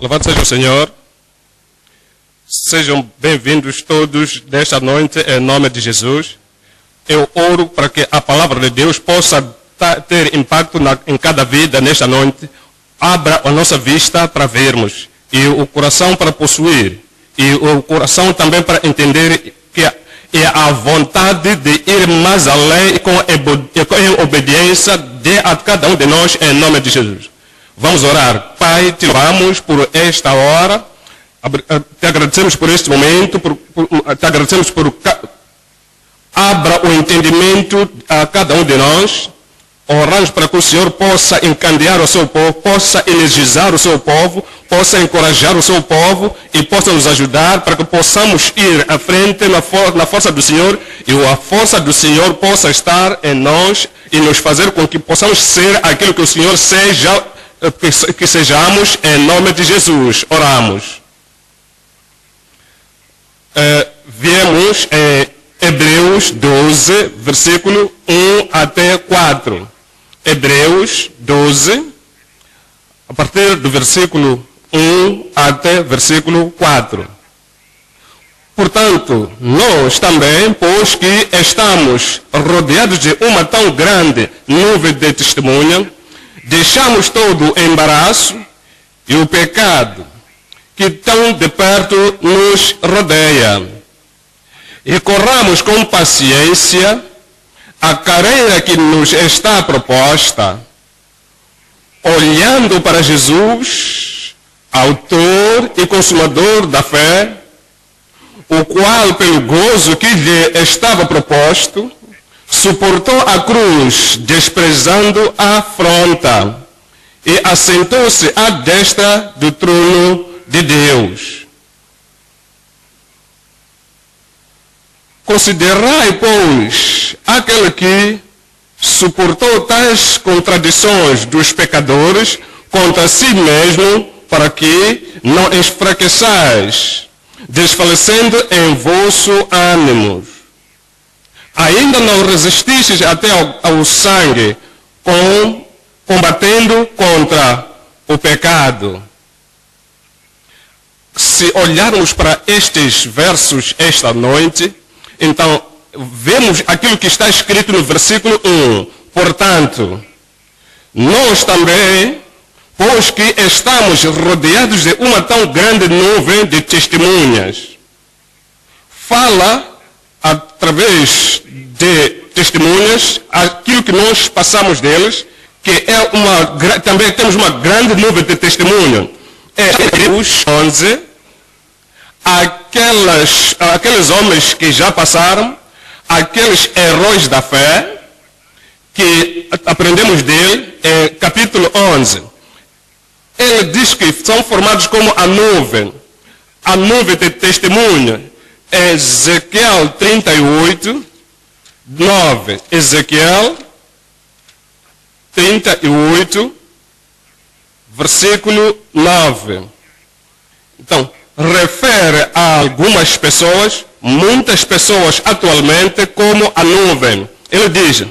Louvado seja o Senhor. Sejam bem-vindos todos nesta noite, em nome de Jesus. Eu oro para que a palavra de Deus possa ter impacto em cada vida nesta noite. Abra a nossa vista para vermos, e o coração para possuir, e o coração também para entender que é a vontade de ir mais além com obediência de a cada um de nós, em nome de Jesus. Vamos orar. Pai, te louvamos por esta hora, te agradecemos por este momento, te agradecemos por abra o entendimento a cada um de nós. Oramos para que o Senhor possa encandear o seu povo, possa energizar o seu povo, possa encorajar o seu povo e possa nos ajudar para que possamos ir à frente na força do Senhor, e a força do Senhor possa estar em nós e nos fazer com que possamos ser aquilo que o Senhor seja, que sejamos, em nome de Jesus. Oramos. Viemos em Hebreus 12, versículo 1 até 4. Hebreus 12, a partir do versículo 1 até versículo 4. Portanto, nós também, pois que estamos rodeados de uma tão grande nuvem de testemunha, deixamos todo o embaraço e o pecado que tão de perto nos rodeia, e corramos com paciência a carreira que nos está proposta, olhando para Jesus, autor e consumador da fé, o qual, pelo gozo que lhe estava proposto, suportou a cruz, desprezando a afronta, e assentou-se à destra do trono de Deus. Considerai, pois, aquele que suportou tais contradições dos pecadores contra si mesmo, para que não enfraqueçais, desfalecendo em vosso ânimo. Ainda não resististes até ao sangue, combatendo contra o pecado. Se olharmos para estes versos esta noite, então vemos aquilo que está escrito no versículo 1. Portanto, nós também, pois que estamos rodeados de uma tão grande nuvem de testemunhas, fala através de testemunhas aquilo que nós passamos deles, que é também temos uma grande nuvem de testemunha. Hebreus 11, aqueles homens que já passaram, aqueles heróis da fé, que aprendemos dele, capítulo 11. Ele diz que são formados como a nuvem de testemunha. Ezequiel 38, 9. Ezequiel 38, versículo 9. Então, refere a algumas pessoas, muitas pessoas atualmente, como a nuvem. Ele diz: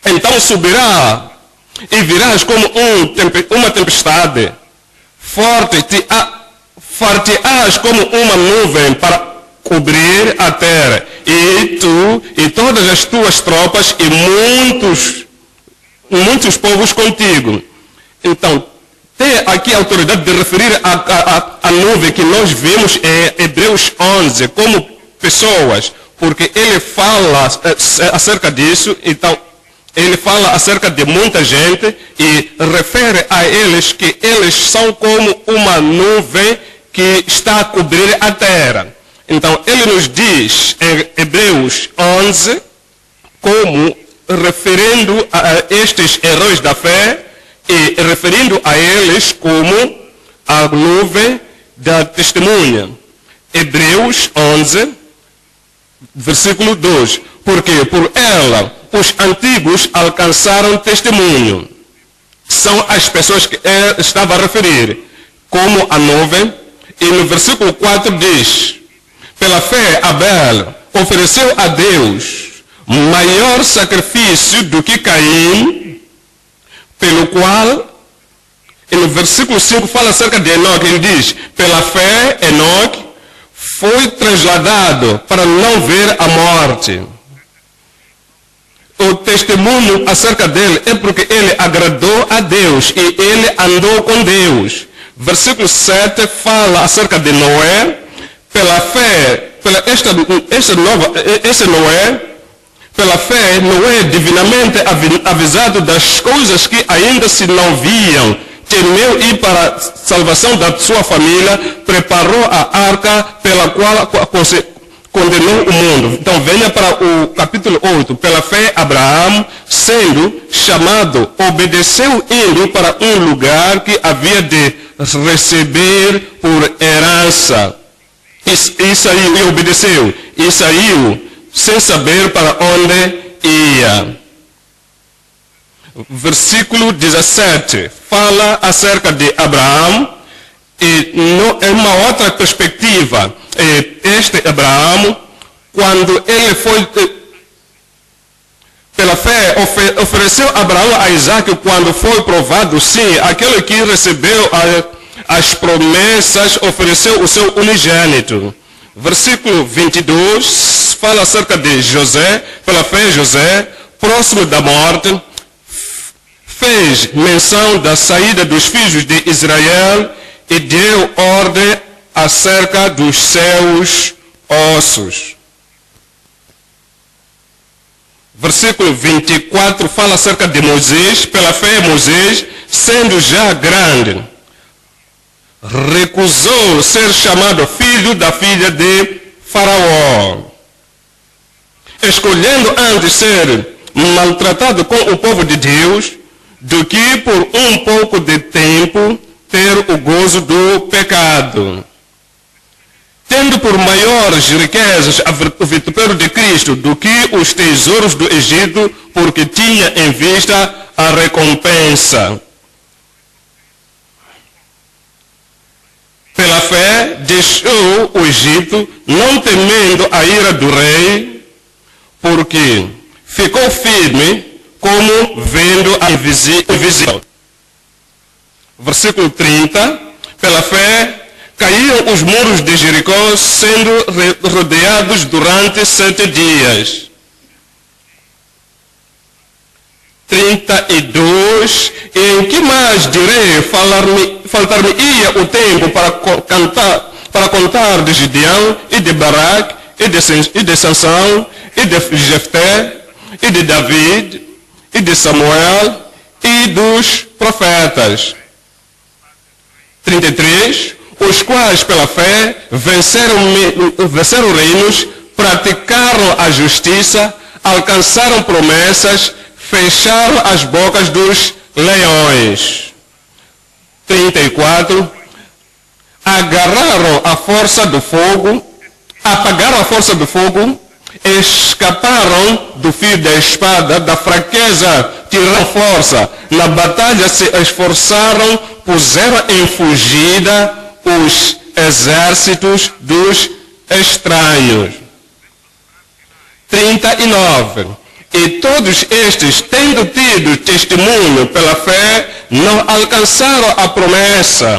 então subirá e virás como uma tempestade, far-te-ás como uma nuvem para cobrir a terra, e tu e todas as tuas tropas e muitos povos contigo. Então, tem aqui a autoridade de referir a nuvem que nós vemos em Hebreus 11 como pessoas, porque ele fala acerca disso. Então, ele fala acerca de muita gente e refere a eles que eles são como uma nuvem que está a cobrir a terra. Então, ele nos diz em Hebreus 11, como referindo a estes heróis da fé, e referindo a eles como a nuvem da testemunha. Hebreus 11, versículo 2. Porque por ela os antigos alcançaram testemunho. São as pessoas que estava a referir como a nuvem. E no versículo 4 diz: pela fé Abel ofereceu a Deus maior sacrifício do que Caim, pelo qual E no versículo 5 fala acerca de Enoque. Ele diz: pela fé, Enoque foi trasladado para não ver a morte. O testemunho acerca dele é porque ele agradou a Deus e ele andou com Deus. Versículo 7 fala acerca de Noé. Pela fé, pela fé, Noé, divinamente avisado das coisas que ainda se não viam, temeu ir para a salvação da sua família, preparou a arca pela qual condenou o mundo. Então venha para o capítulo 8. Pela fé, Abraão, sendo chamado, obedeceu indo para um lugar que havia de receber por herança. E saiu, e obedeceu, e saiu sem saber para onde ia. Versículo 17 fala acerca de Abraão, e é uma outra perspectiva. Este Abraão, quando ele foi, pela fé, ofereceu Abraão a Isaac quando foi provado, sim, aquele que recebeu as promessas, ofereceu o seu unigênito. Versículo 22 fala acerca de José. Pela fé, José, próximo da morte, fez menção da saída dos filhos de Israel e deu ordem acerca dos seus ossos. Versículo 24 fala acerca de Moisés. Pela fé, Moisés, sendo já grande, recusou ser chamado filho da filha de Faraó, escolhendo antes ser maltratado com o povo de Deus, do que por um pouco de tempo ter o gozo do pecado. Tendo por maiores riquezas o vitupério de Cristo do que os tesouros do Egito, porque tinha em vista a recompensa. Pela fé, deixou o Egito, não temendo a ira do rei, porque ficou firme, como vendo a invisível. Versículo 30. Pela fé, caíram os muros de Jericó, sendo rodeados durante 7 dias. 32. Em que mais direi? Faltar-me-ia o tempo para contar de Gideão, e de Baraque, e de Sansão, e de Jefté, e de David, e de Samuel, e dos profetas. 33. Os quais, pela fé, venceram reinos, praticaram a justiça, alcançaram promessas, fecharam as bocas dos leões. 34. Agarraram a força do fogo, apagaram a força do fogo, escaparam do fio da espada, da fraqueza tiraram força, na batalha se esforçaram, puseram em fugida os exércitos dos estranhos. 39. E todos estes, tendo tido testemunho pela fé, não alcançaram a promessa,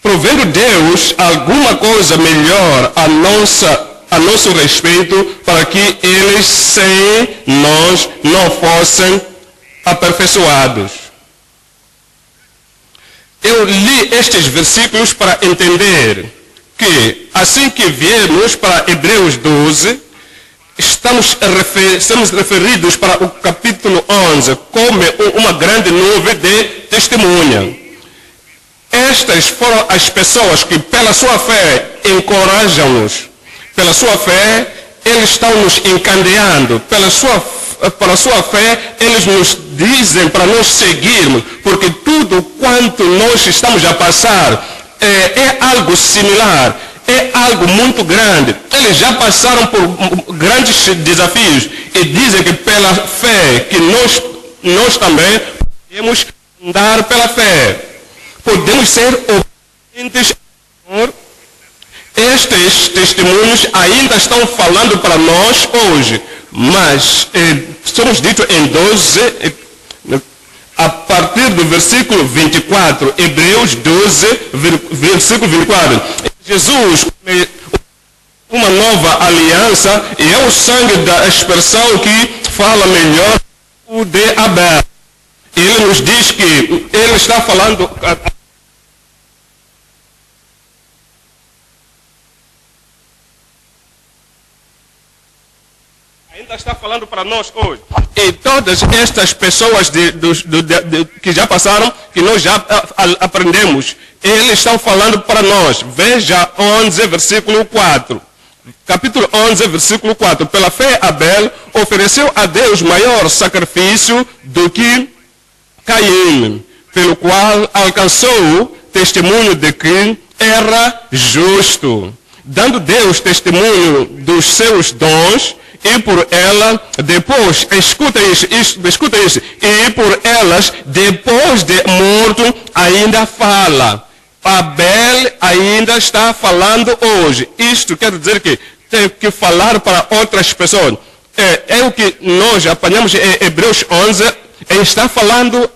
provendo Deus alguma coisa melhor a nosso respeito, para que eles sem nós não fossem aperfeiçoados. Eu li estes versículos para entender que, assim que viermos para Hebreus 12, estamos referidos para o capítulo 11 como uma grande nuvem de testemunha. Estas foram as pessoas que, pela sua fé, encorajam-nos. Pela sua fé, eles estão nos encandeando. Pela sua fé, eles nos dizem para nós seguirmos, porque tudo quanto nós estamos a passar é algo similar, é algo muito grande. Eles já passaram por grandes desafios e dizem que pela fé que nós também podemos andar pela fé. Podemos ser obedientes ao Senhor. Estes testemunhos ainda estão falando para nós hoje, mas somos ditos em 12, a partir do versículo 24, Hebreus 12, versículo 24. Jesus, uma nova aliança, e é o sangue da expressão que fala melhor o de Abel. Ele nos diz que ele está falando... Ainda está falando para nós hoje. E todas estas pessoas que já passaram, que nós já aprendemos, eles estão falando para nós. Veja 11, versículo 4. Capítulo 11, versículo 4. Pela fé, Abel ofereceu a Deus maior sacrifício do que Caim, pelo qual alcançou testemunho de que era justo, dando Deus testemunho dos seus dons, e por ela, depois, escuta isso, e por elas, depois de morto, ainda fala. Abel ainda está falando hoje. Isto quer dizer que tem que falar para outras pessoas. É o que nós apanhamos em Hebreus 11, está falando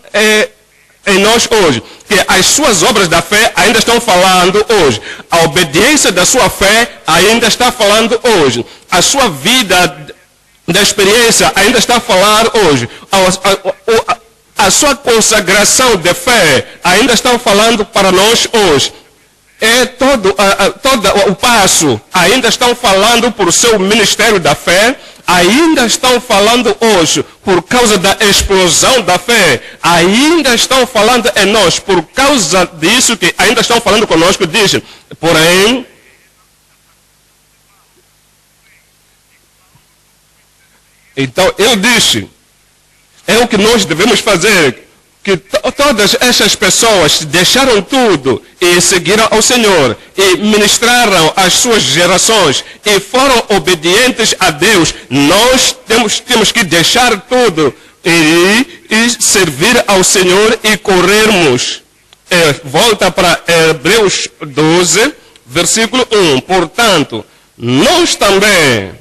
em nós hoje, que as suas obras da fé ainda estão falando hoje. A obediência da sua fé ainda está falando hoje. A sua vida da experiência ainda está a falar hoje. A sua consagração de fé ainda está falando para nós hoje. Todo o passo ainda estão falando por seu ministério da fé, ainda estão falando hoje por causa da explosão da fé, ainda estão falando em nós por causa disso que ainda estão falando conosco. Dizem, porém, então ele disse, é o que nós devemos fazer, que todas essas pessoas deixaram tudo e seguiram ao Senhor e ministraram às suas gerações e foram obedientes a Deus. Nós temos que deixar tudo e servir ao Senhor e corrermos. Volta para Hebreus 12, versículo 1. Portanto, nós também,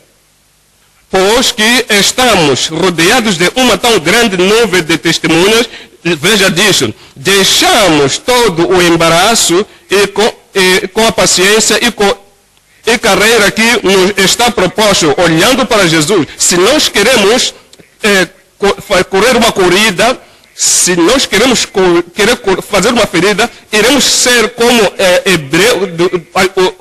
pois que estamos rodeados de uma tão grande nuvem de testemunhas, veja disso, deixamos todo o embaraço e com a paciência e carreira que nos está proposto, olhando para Jesus. Se nós queremos correr uma corrida, se nós queremos fazer uma ferida, iremos ser como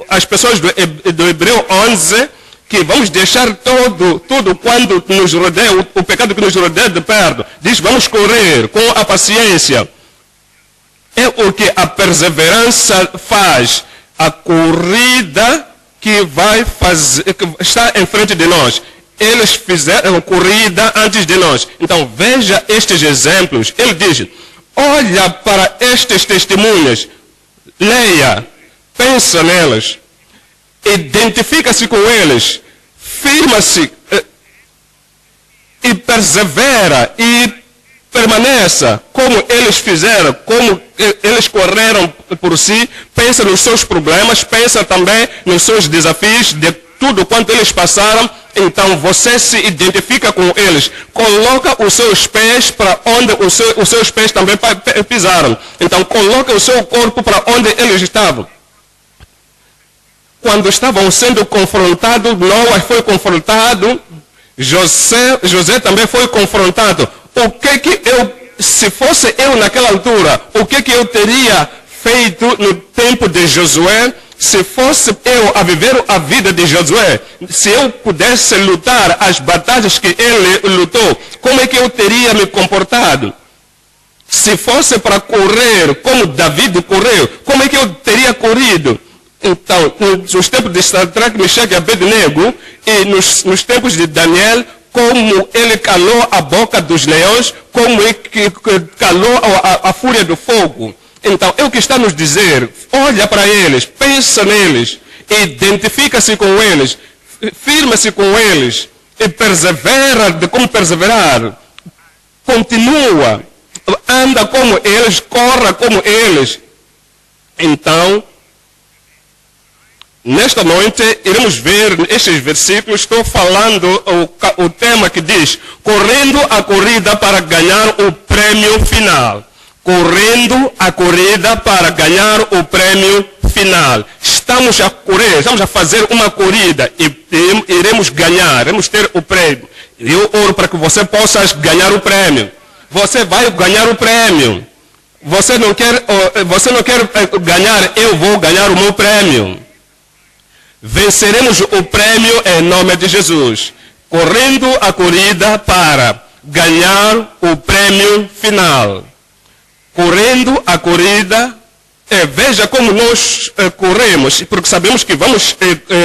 as pessoas do Hebreu 11, que vamos deixar tudo quando nos rodeia, o pecado que nos rodeia de perto. Diz, vamos correr com a paciência. É o que a perseverança faz. A corrida que vai fazer, que está em frente de nós. Eles fizeram corrida antes de nós. Então veja estes exemplos. Ele diz, olha para estes testemunhas, leia, pensa nelas, identifica-se com eles, firma-se e persevera e permaneça como eles fizeram, como eles correram por si. Pensa nos seus problemas, pensa também nos seus desafios, de tudo quanto eles passaram. Então você se identifica com eles, coloca os seus pés para onde os seus pés também pisaram. Então coloca o seu corpo para onde eles estavam. Quando estavam sendo confrontados, Noé foi confrontado, José também foi confrontado. Se fosse eu naquela altura, o que eu teria feito no tempo de Josué? Se fosse eu a viver a vida de Josué, se eu pudesse lutar as batalhas que ele lutou, como é que eu teria me comportado? Se fosse para correr como David correu, como é que eu teria corrido? Então, nos tempos de Sadraque, Mesaque e Abednego, e nos tempos de Daniel, como ele calou a boca dos leões, como ele calou a fúria do fogo. Então, é o que está nos dizer, olha para eles, pensa neles, identifica-se com eles, firma-se com eles, e persevera de como perseverar, continua, anda como eles, corra como eles. Então, Nesta noite, iremos ver estes versículos. Estou falando o tema que diz: correndo a corrida para ganhar o prêmio final. Correndo a corrida para ganhar o prêmio final. Estamos a correr, estamos a fazer uma corrida e iremos ganhar, iremos ter o prêmio. Eu oro para que você possa ganhar o prêmio. Você vai ganhar o prêmio. Você não quer ganhar, eu vou ganhar o meu prêmio. Venceremos o prêmio em nome de Jesus. Correndo a corrida para ganhar o prêmio final. Correndo a corrida, veja como nós corremos, porque sabemos que vamos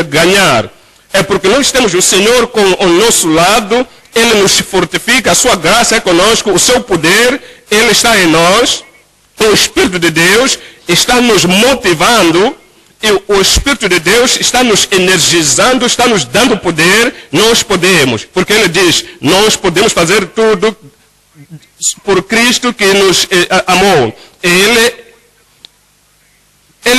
ganhar. É porque nós temos o Senhor com o nosso lado, Ele nos fortifica, a sua graça é conosco, o seu poder, Ele está em nós, o Espírito de Deus está nos motivando, e o Espírito de Deus está nos energizando, está nos dando poder, nós podemos. Porque Ele diz, nós podemos fazer tudo por Cristo que nos amou. Ele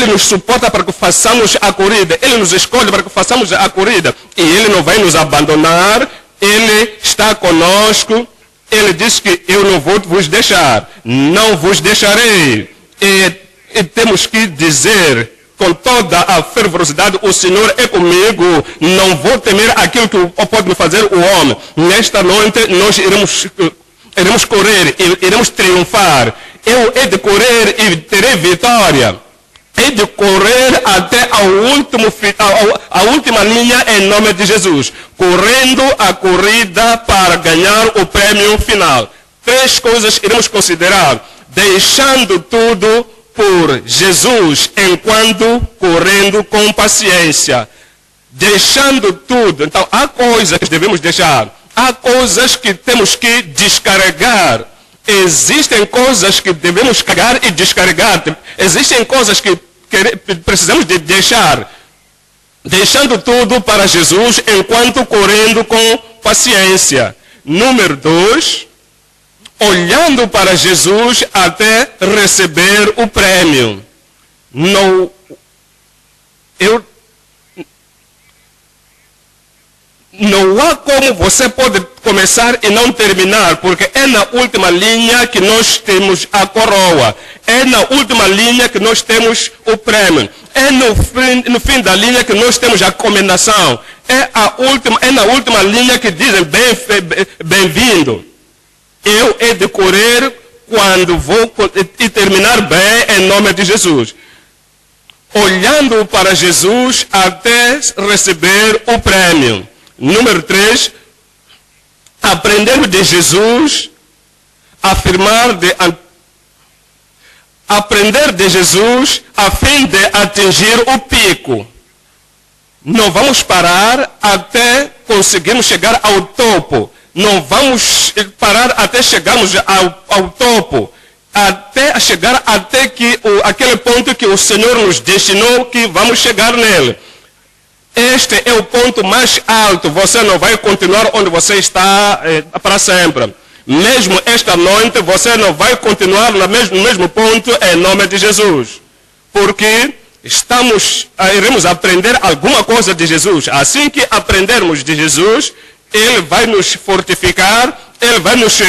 nos suporta para que façamos a corrida. Ele nos escolhe para que façamos a corrida. E Ele não vai nos abandonar. Ele está conosco. Ele diz que eu não vou vos deixar. Não vos deixarei. E temos que dizer com toda a fervorosidade, o Senhor é comigo. Não vou temer aquilo que pode me fazer o homem. Nesta noite nós iremos correr, iremos triunfar. Eu hei de correr e terei vitória. Hei de correr até a última linha em nome de Jesus. Correndo a corrida para ganhar o prêmio final. 3 coisas iremos considerar. Deixando tudo por Jesus, enquanto correndo com paciência. Deixando tudo. Então, há coisas que devemos deixar. Há coisas que temos que descarregar. Existem coisas que devemos carregar e descarregar. Existem coisas que precisamos de deixar. Deixando tudo para Jesus, enquanto correndo com paciência. Número 2, olhando para Jesus até receber o prêmio. Não há como você pode começar e não terminar, porque é na última linha que nós temos a coroa. É na última linha que nós temos o prêmio. É no fim da linha que nós temos a comendação. É na última linha que dizem bem-vindo. Eu hei de correr quando vou e terminar bem em nome de Jesus. Olhando para Jesus até receber o prêmio. Número 3, aprender de Jesus, aprender de Jesus a fim de atingir o pico. Não vamos parar até conseguirmos chegar ao topo. Não vamos parar até chegarmos ao topo. Até chegar até aquele ponto que o Senhor nos destinou que vamos chegar nele. Este é o ponto mais alto. Você não vai continuar onde você está para sempre. Mesmo esta noite, você não vai continuar no mesmo ponto em nome de Jesus. Porque iremos aprender alguma coisa de Jesus. Assim que aprendermos de Jesus, Ele vai nos fortificar, Ele vai nos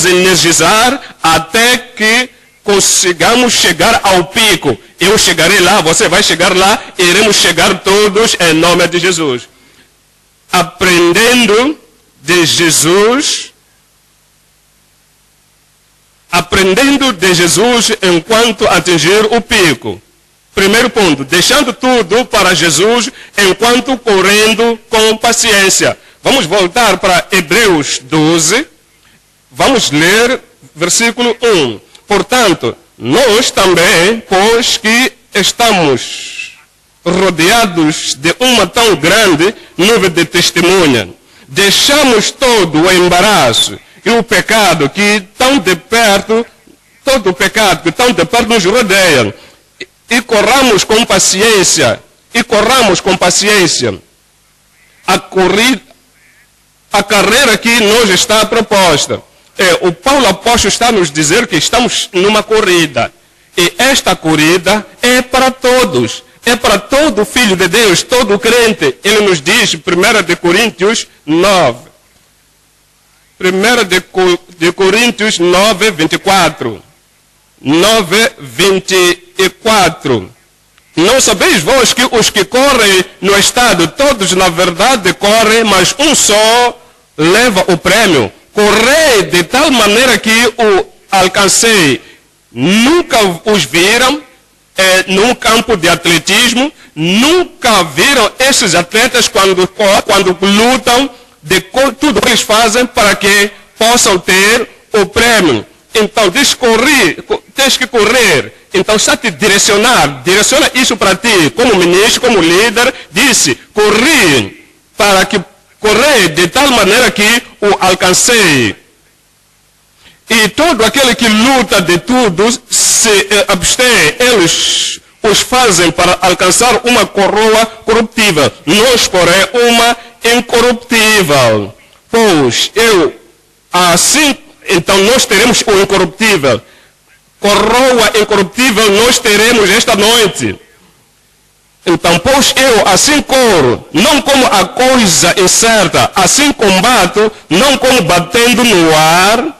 energizar até que consigamos chegar ao pico. Eu chegarei lá, você vai chegar lá, iremos chegar todos em nome de Jesus. Aprendendo de Jesus enquanto atingir o pico. Primeiro ponto, deixando tudo para Jesus enquanto correndo com paciência. Vamos voltar para Hebreus 12. Vamos ler versículo 1. Portanto, nós também, pois que estamos rodeados de uma tão grande nuvem de testemunha, deixamos todo o embaraço e o pecado que tão de perto, nos rodeia, e corramos com paciência, a carreira que nos está proposta. O Paulo apóstolo está a nos dizer que estamos numa corrida. E esta corrida é para todos. é para todo filho de Deus, todo crente. Ele nos diz, 1 de Coríntios 9. 1 de Coríntios 9, 24. 9, 24. Não sabeis vós que os que correm no estado, todos na verdade correm, mas um só leva o prêmio. Correi de tal maneira que o alcancei. Nunca os viram num campo de atletismo, nunca viram esses atletas quando lutam, de tudo que eles fazem para que possam ter o prêmio. Então, tens que correr. Então, está te direciona isso para ti, como ministro, como líder, disse, correr de tal maneira que o alcancei. E todo aquele que luta de tudo se abstém, eles os fazem para alcançar uma coroa corruptível. Nós, porém, uma incorruptível. Pois então nós teremos o incorruptível. Coroa incorruptível nós teremos esta noite. Então, pois eu assim corro, não como a coisa incerta, assim combato, não como batendo no ar,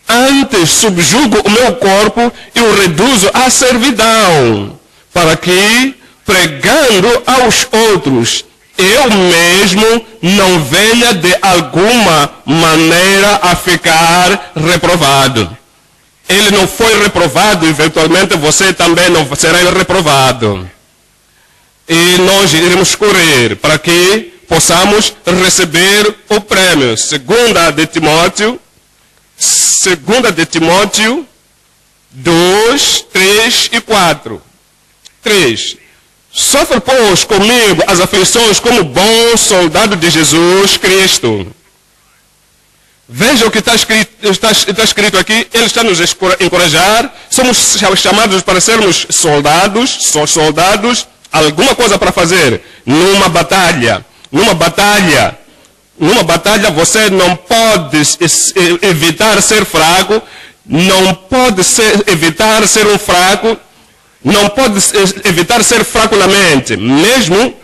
antes subjugo o meu corpo e o reduzo à servidão, para que, pregando aos outros, eu mesmo não venha de alguma maneira a ficar reprovado. Ele não foi reprovado, eventualmente você também não será reprovado. E nós iremos correr para que possamos receber o prêmio. 2 de Timóteo 2, 3 e 4. 3. Sofre, pois, comigo as aflições como bom soldado de Jesus Cristo. Veja o que está escrito aqui. Ele está nos encorajar. Somos chamados para sermos soldados, alguma coisa para fazer numa batalha. Numa batalha você não pode evitar ser fraco, não pode evitar ser um fraco, não pode evitar ser fraco na mente, mesmo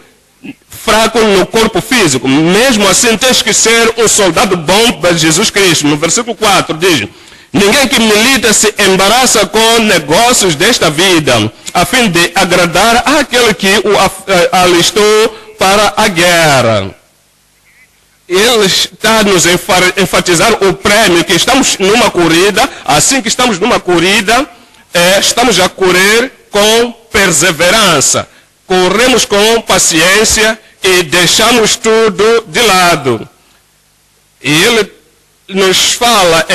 fraco no corpo físico. Mesmo assim tens que ser um soldado bom para Jesus Cristo. No versículo 4 diz: ninguém que milita se embaraça com negócios desta vida, a fim de agradar àquele que o alistou para a guerra. Ele está a nos enfatizar o prêmio, que estamos numa corrida. Assim que estamos numa corrida, estamos a correr com perseverança. Corremos com paciência e deixamos tudo de lado. E ele nos fala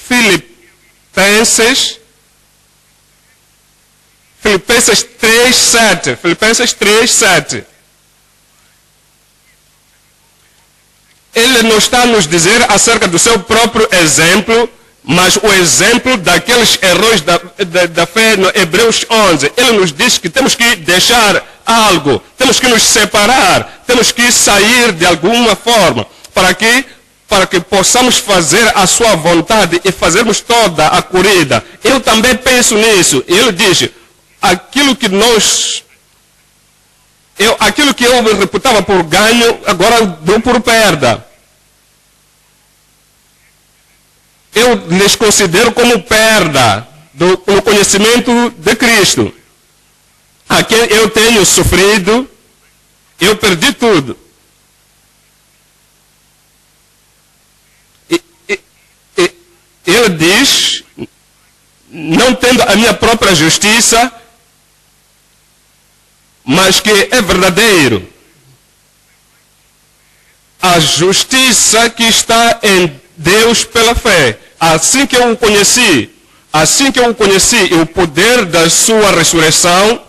Filipenses 3:7. Filipenses 3:7. Ele não está a nos dizer acerca do seu próprio exemplo, mas o exemplo daqueles heróis da fé no Hebreus 11. Ele nos diz que temos que deixar algo, temos que nos separar, temos que sair de alguma forma, para que possamos fazer a sua vontade e fazermos toda a corrida. Eu também penso nisso. Ele diz, aquilo que eu reputava por ganho, agora dou por perda. Eu lhes considero como perda no conhecimento de Cristo. A quem eu tenho sofrido, eu perdi tudo. Ele diz, não tendo a minha própria justiça, mas que é verdadeiro. A justiça que está em Deus pela fé. Assim que eu o conheci, o poder da sua ressurreição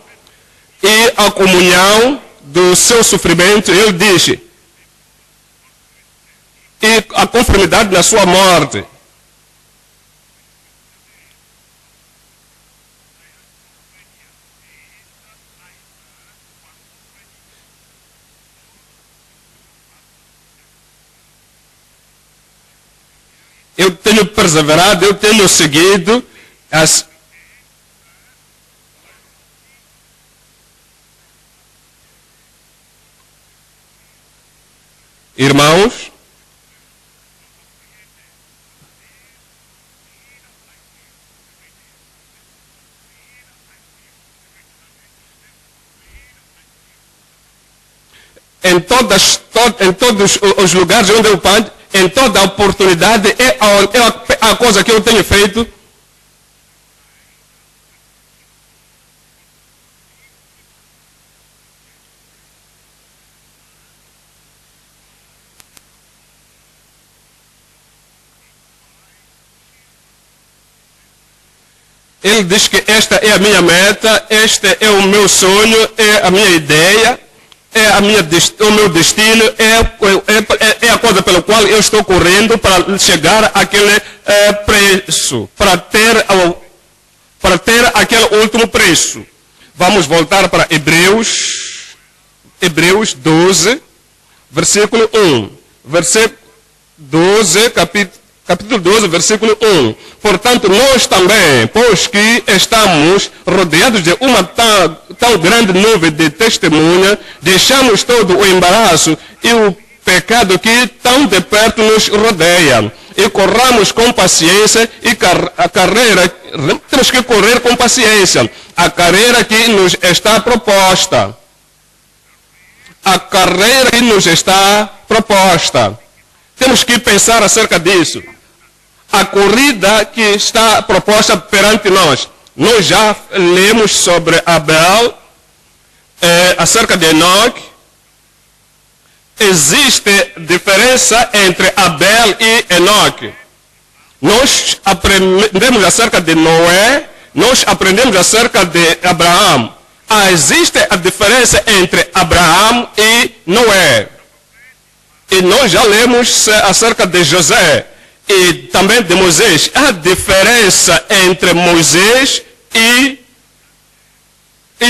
e a comunhão do seu sofrimento, ele diz, e a conformidade na sua morte. Eu tenho perseverado, eu tenho seguido Irmãos, em todos os lugares onde eu paro, em toda a oportunidade, é a coisa que eu tenho feito. Ele diz que esta é a minha meta, este é o meu sonho, é a minha ideia, é o meu destino, é a coisa pela qual eu estou correndo para chegar àquele preço, para ter aquele último preço. Vamos voltar para Hebreus 12, versículo 1. Versículo 12, capítulo 12, versículo 1. Portanto, nós também, pois que estamos rodeados de uma tão grande nuvem de testemunha, deixamos todo o embaraço e o pecado que tão de perto nos rodeia. E corramos com paciência a carreira, temos que correr com paciência, a carreira que nos está proposta. A carreira que nos está proposta. Temos que pensar acerca disso. A corrida que está proposta perante nós. Nós já lemos sobre Abel, acerca de Enoque. Existe diferença entre Abel e Enoque. Nós aprendemos acerca de Noé, nós aprendemos acerca de Abraão. Existe a diferença entre Abraão e Noé. E nós já lemos acerca de José e também de Moisés. A diferença entre Moisés e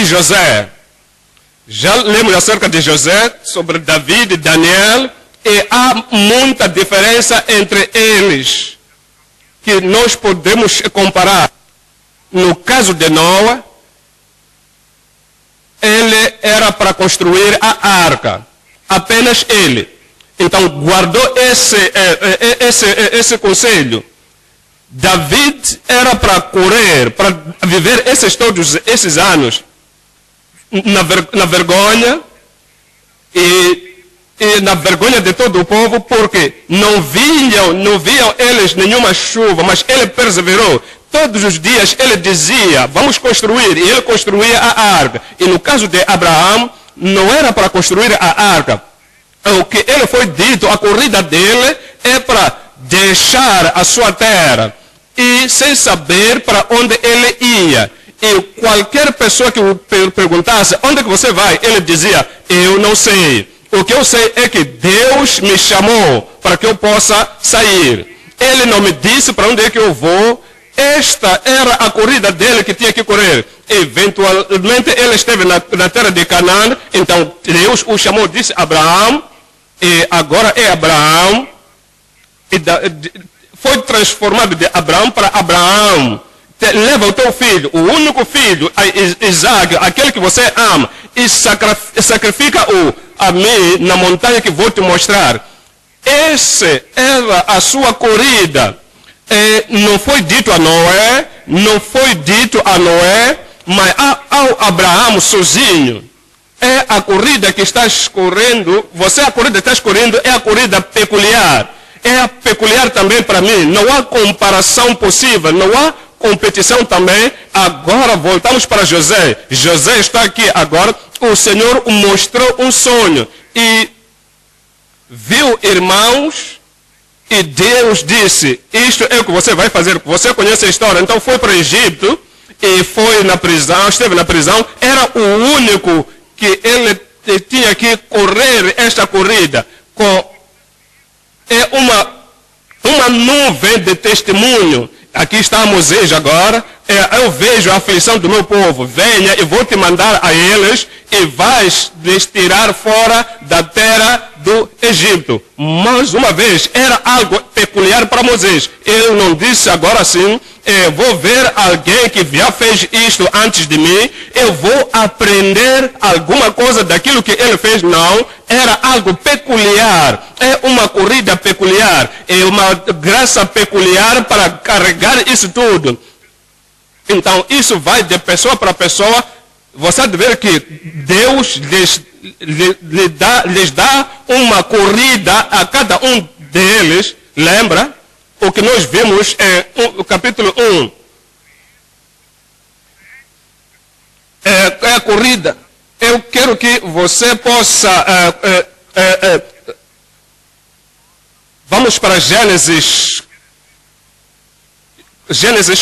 José. Já lemos acerca de José, sobre David e Daniel, e há muita diferença entre eles, que nós podemos comparar. No caso de Noé, ele era para construir a arca, apenas ele. Então, guardou esse conselho. David era para correr, para viver todos esses anos na vergonha e na vergonha de todo o povo, porque não viam eles nenhuma chuva, mas ele perseverou. Todos os dias ele dizia, vamos construir, e ele construía a arca. E no caso de Abraão, não era para construir a arca. O que ele foi dito, a corrida dele é para deixar a sua terra e sem saber para onde ele ia. E qualquer pessoa que o perguntasse, onde é que você vai? Ele dizia, eu não sei. O que eu sei é que Deus me chamou para que eu possa sair. Ele não me disse para onde é que eu vou. Esta era a corrida dele que tinha que correr. Eventualmente ele esteve na terra de Canaã, então Deus o chamou, disse Abraão, e agora é Abraão, e foi transformado de Abraão para Abraão. Leva o teu filho, o único filho, Isaac, aquele que você ama, e sacrifica-o a mim na montanha que vou te mostrar. Essa era a sua corrida. Não foi dito a Noé, mas ao Abraão sozinho. É a corrida que estás correndo, a corrida que estás correndo é a corrida peculiar. É a peculiar também para mim. Não há comparação possível, não há competição também. Agora voltamos para José. José está aqui agora. O Senhor mostrou um sonho e viu irmãos. E Deus disse, isto é o que você vai fazer. Você conhece a história. Então foi para o Egito e foi na prisão, esteve na prisão. Era o único que ele tinha que correr esta corrida. Uma nuvem de testemunho. Aqui está Moisés agora. Eu vejo a aflição do meu povo. Venha e vou te mandar a eles e vais lhes tirar fora da terra do Egito. Mais uma vez, era algo peculiar para Moisés. Ele não disse agora sim, vou ver alguém que já fez isto antes de mim, eu vou aprender alguma coisa daquilo que ele fez. Não, era algo peculiar, é uma corrida peculiar, é uma graça peculiar para carregar isso tudo. Então, isso vai de pessoa para pessoa. Você deve ver que Deus lhes dá uma corrida a cada um deles. Lembra o que nós vimos em capítulo 1? É a corrida. Eu quero que você possa... vamos para Gênesis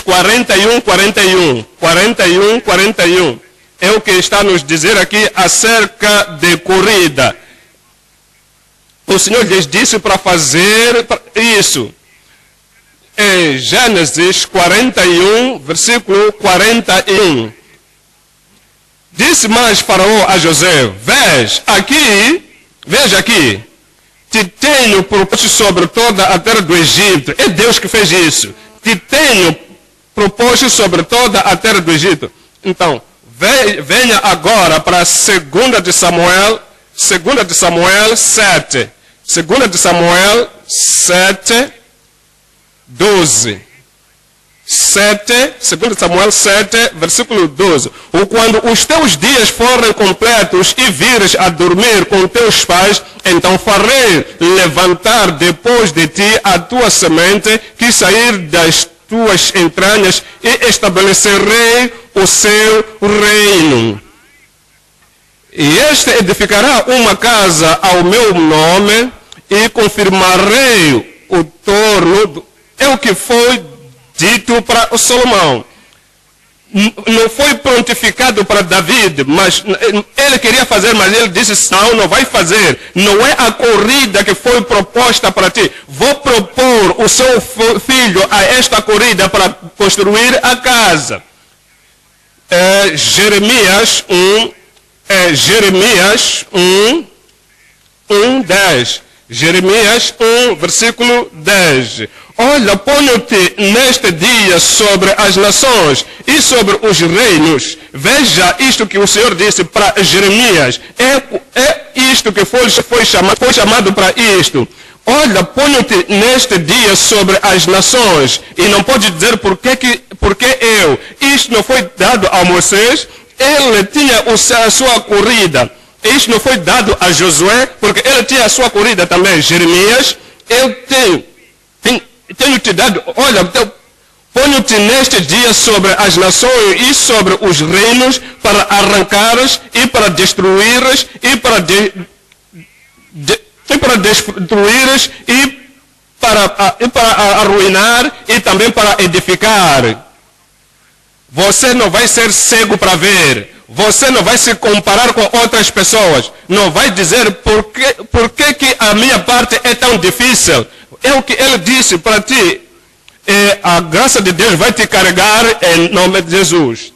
41, 41. É o que está nos dizer aqui acerca de corrida. O Senhor lhes disse para fazer isso. Em Gênesis 41, versículo 41. Disse mais Faraó a José: veja aqui, te tenho proposto sobre toda a terra do Egito. É Deus que fez isso. Te tenho proposto sobre toda a terra do Egito. Então, venha agora para 2 de Samuel 7. 2 de Samuel 7, 12. 2 de Samuel 7, versículo 12. Ou quando os teus dias forem completos e vires a dormir com teus pais, então farei levantar depois de ti a tua semente que sair das tuas entranhas e estabelecerei o seu reino. E este edificará uma casa ao meu nome e confirmarei o torno. É o que foi dito para o Salomão. Não foi prontificado para David, mas ele queria fazer, mas ele disse: não vai fazer. Não é a corrida que foi proposta para ti. Vou propor o seu filho a esta corrida para construir a casa. Jeremias 10. Jeremias 1, versículo 10. Olha, ponho-te neste dia sobre as nações e sobre os reinos. Veja isto que o Senhor disse para Jeremias. É isto que foi chamado para isto. Olha, ponho-te neste dia sobre as nações. E não pode dizer porque eu. Isto não foi dado a Moisés. Ele tinha a sua corrida. Isto não foi dado a Josué, porque ele tinha a sua corrida também. Jeremias, eu tenho te dado, olha, ponho-te neste dia sobre as nações e sobre os reinos para arrancares e para destruíres e para destruíres e para arruinar e também para edificar. Você não vai ser cego para ver. Você não vai se comparar com outras pessoas. Não vai dizer por que a minha parte é tão difícil. É o que ele disse para ti. A graça de Deus vai te carregar em nome de Jesus.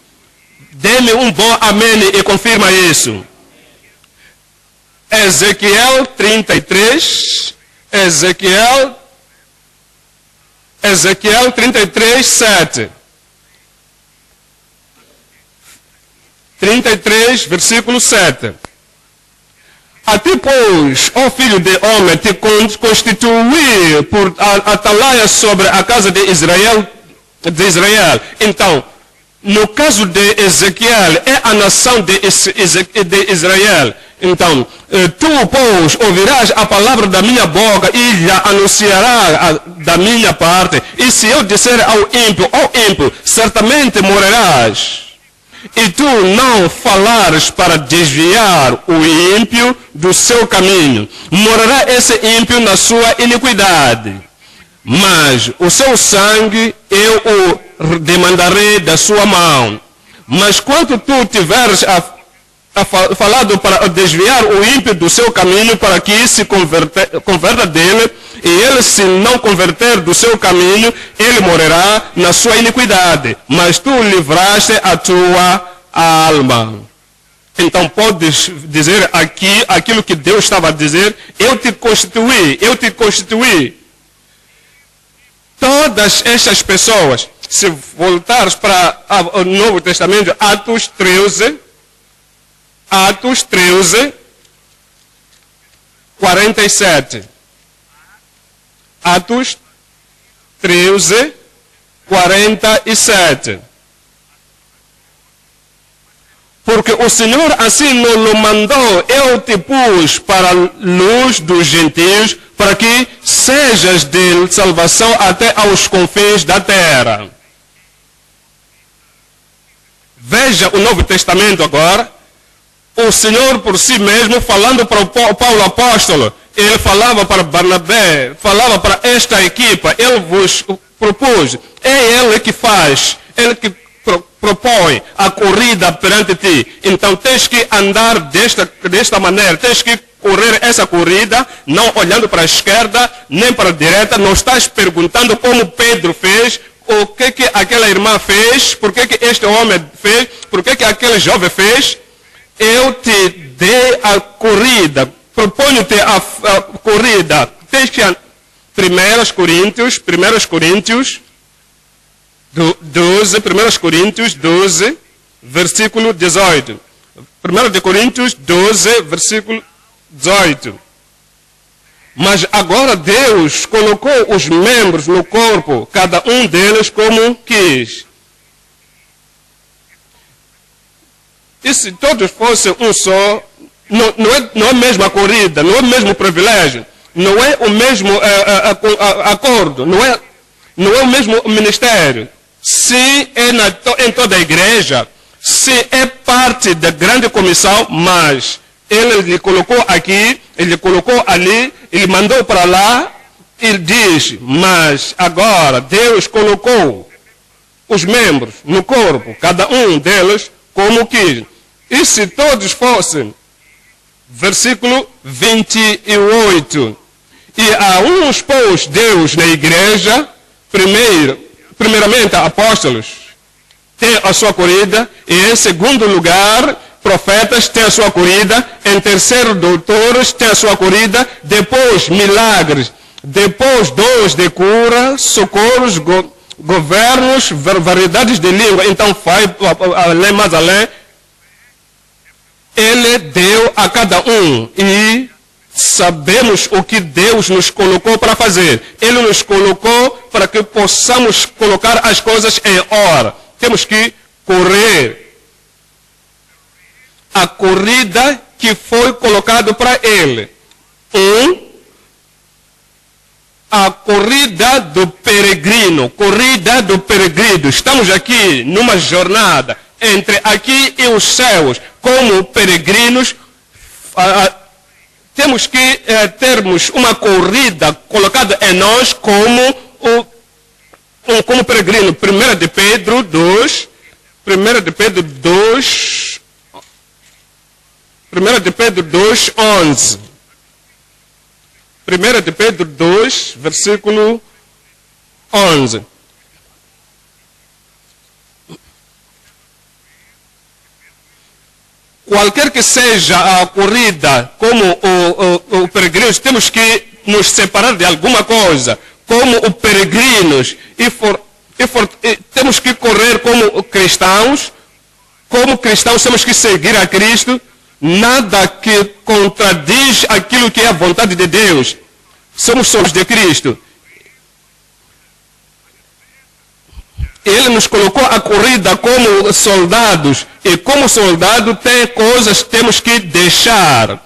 Dê-me um bom amém e confirma isso. Ezequiel 33. Ezequiel 33, 7. 33, versículo 7. A ti, pois, ó filho de homem, te constituí por atalaia sobre a casa de Israel. Então, no caso de Ezequiel, é a nação de Israel. Então, tu, pois, ouvirás a palavra da minha boca e lhe anunciarás da minha parte. E se eu disser ao ímpio, certamente morrerás. E tu não falares para desviar o ímpio do seu caminho. Morrerá esse ímpio na sua iniquidade. Mas o seu sangue eu o demandarei da sua mão. Mas quando tu tiveres falado para desviar o ímpio do seu caminho, para que se converta dele, e ele se não converter do seu caminho, ele morrerá na sua iniquidade, mas tu livraste a tua alma. Então podes dizer aqui aquilo que Deus estava a dizer: eu te constituí. Todas estas pessoas, Se voltares para o Novo Testamento, Atos 13, 47. Atos 13, 47. Porque o Senhor assim nos mandou, eu te pus para a luz dos gentios, para que sejas de salvação até aos confins da terra. Veja o Novo Testamento agora. O Senhor por si mesmo, falando para o Paulo apóstolo, ele falava para Barnabé, falava para esta equipa, ele vos propôs, é ele que faz, ele que propõe a corrida perante ti. Então tens que andar desta maneira, tens que correr essa corrida, não olhando para a esquerda, nem para a direita, não estás perguntando como Pedro fez, o que aquela irmã fez, por que este homem fez, por que aquele jovem fez. Eu te dei a corrida, proponho-te a corrida. Tens que 1 Coríntios 12, versículo 18. 1 Coríntios 12, versículo 18. Mas agora Deus colocou os membros no corpo, cada um deles como quis. E se todos fossem um só, não é a mesma corrida, não é o mesmo privilégio, não é o mesmo acordo, não é o mesmo ministério. Se é em toda a igreja, se é parte da grande comissão, mas ele lhe colocou aqui, ele lhe colocou ali, ele mandou para lá, ele diz, mas agora Deus colocou os membros no corpo, cada um deles, como quis. E se todos fossem, versículo 28, e a uns pôs Deus na igreja, primeiramente apóstolos têm a sua corrida, e em segundo lugar, profetas têm a sua corrida, em terceiro, doutores têm a sua corrida, depois milagres, depois dons de cura, socorros, governos, variedades de língua. Então vai além, mais além. Ele deu a cada um e sabemos o que Deus nos colocou para fazer. Ele nos colocou para que possamos colocar as coisas em ordem. Temos que correr a corrida que foi colocado para ele. A corrida do peregrino. Corrida do peregrino. Estamos aqui numa jornada entre aqui e os céus. Como peregrinos, temos que termos uma corrida colocada em nós como peregrino. 1 de Pedro 2, 1 de Pedro 2, 1 de Pedro 2, 11. 1 de Pedro 2, versículo 11. Qualquer que seja a corrida, como o peregrinos, temos que nos separar de alguma coisa. Como o peregrinos, temos que correr como cristãos. Como cristãos, temos que seguir a Cristo. Nada que contradiz aquilo que é a vontade de Deus. Somos de Cristo. Ele nos colocou a corrida como soldados. E como soldado tem coisas que temos que deixar.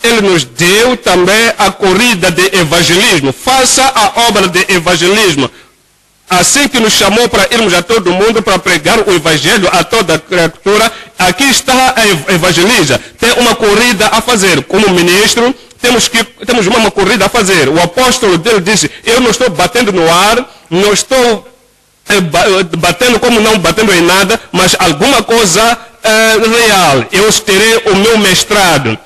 Ele nos deu também a corrida de evangelismo. Faça a obra de evangelismo. Assim que nos chamou para irmos a todo mundo para pregar o evangelho a toda criatura, aqui está a evangeliza. Tem uma corrida a fazer. Como ministro, temos uma corrida a fazer. O apóstolo dele disse, eu não estou batendo no ar, não estou batendo como não batendo em nada, mas alguma coisa real. Eu terei o meu mestrado.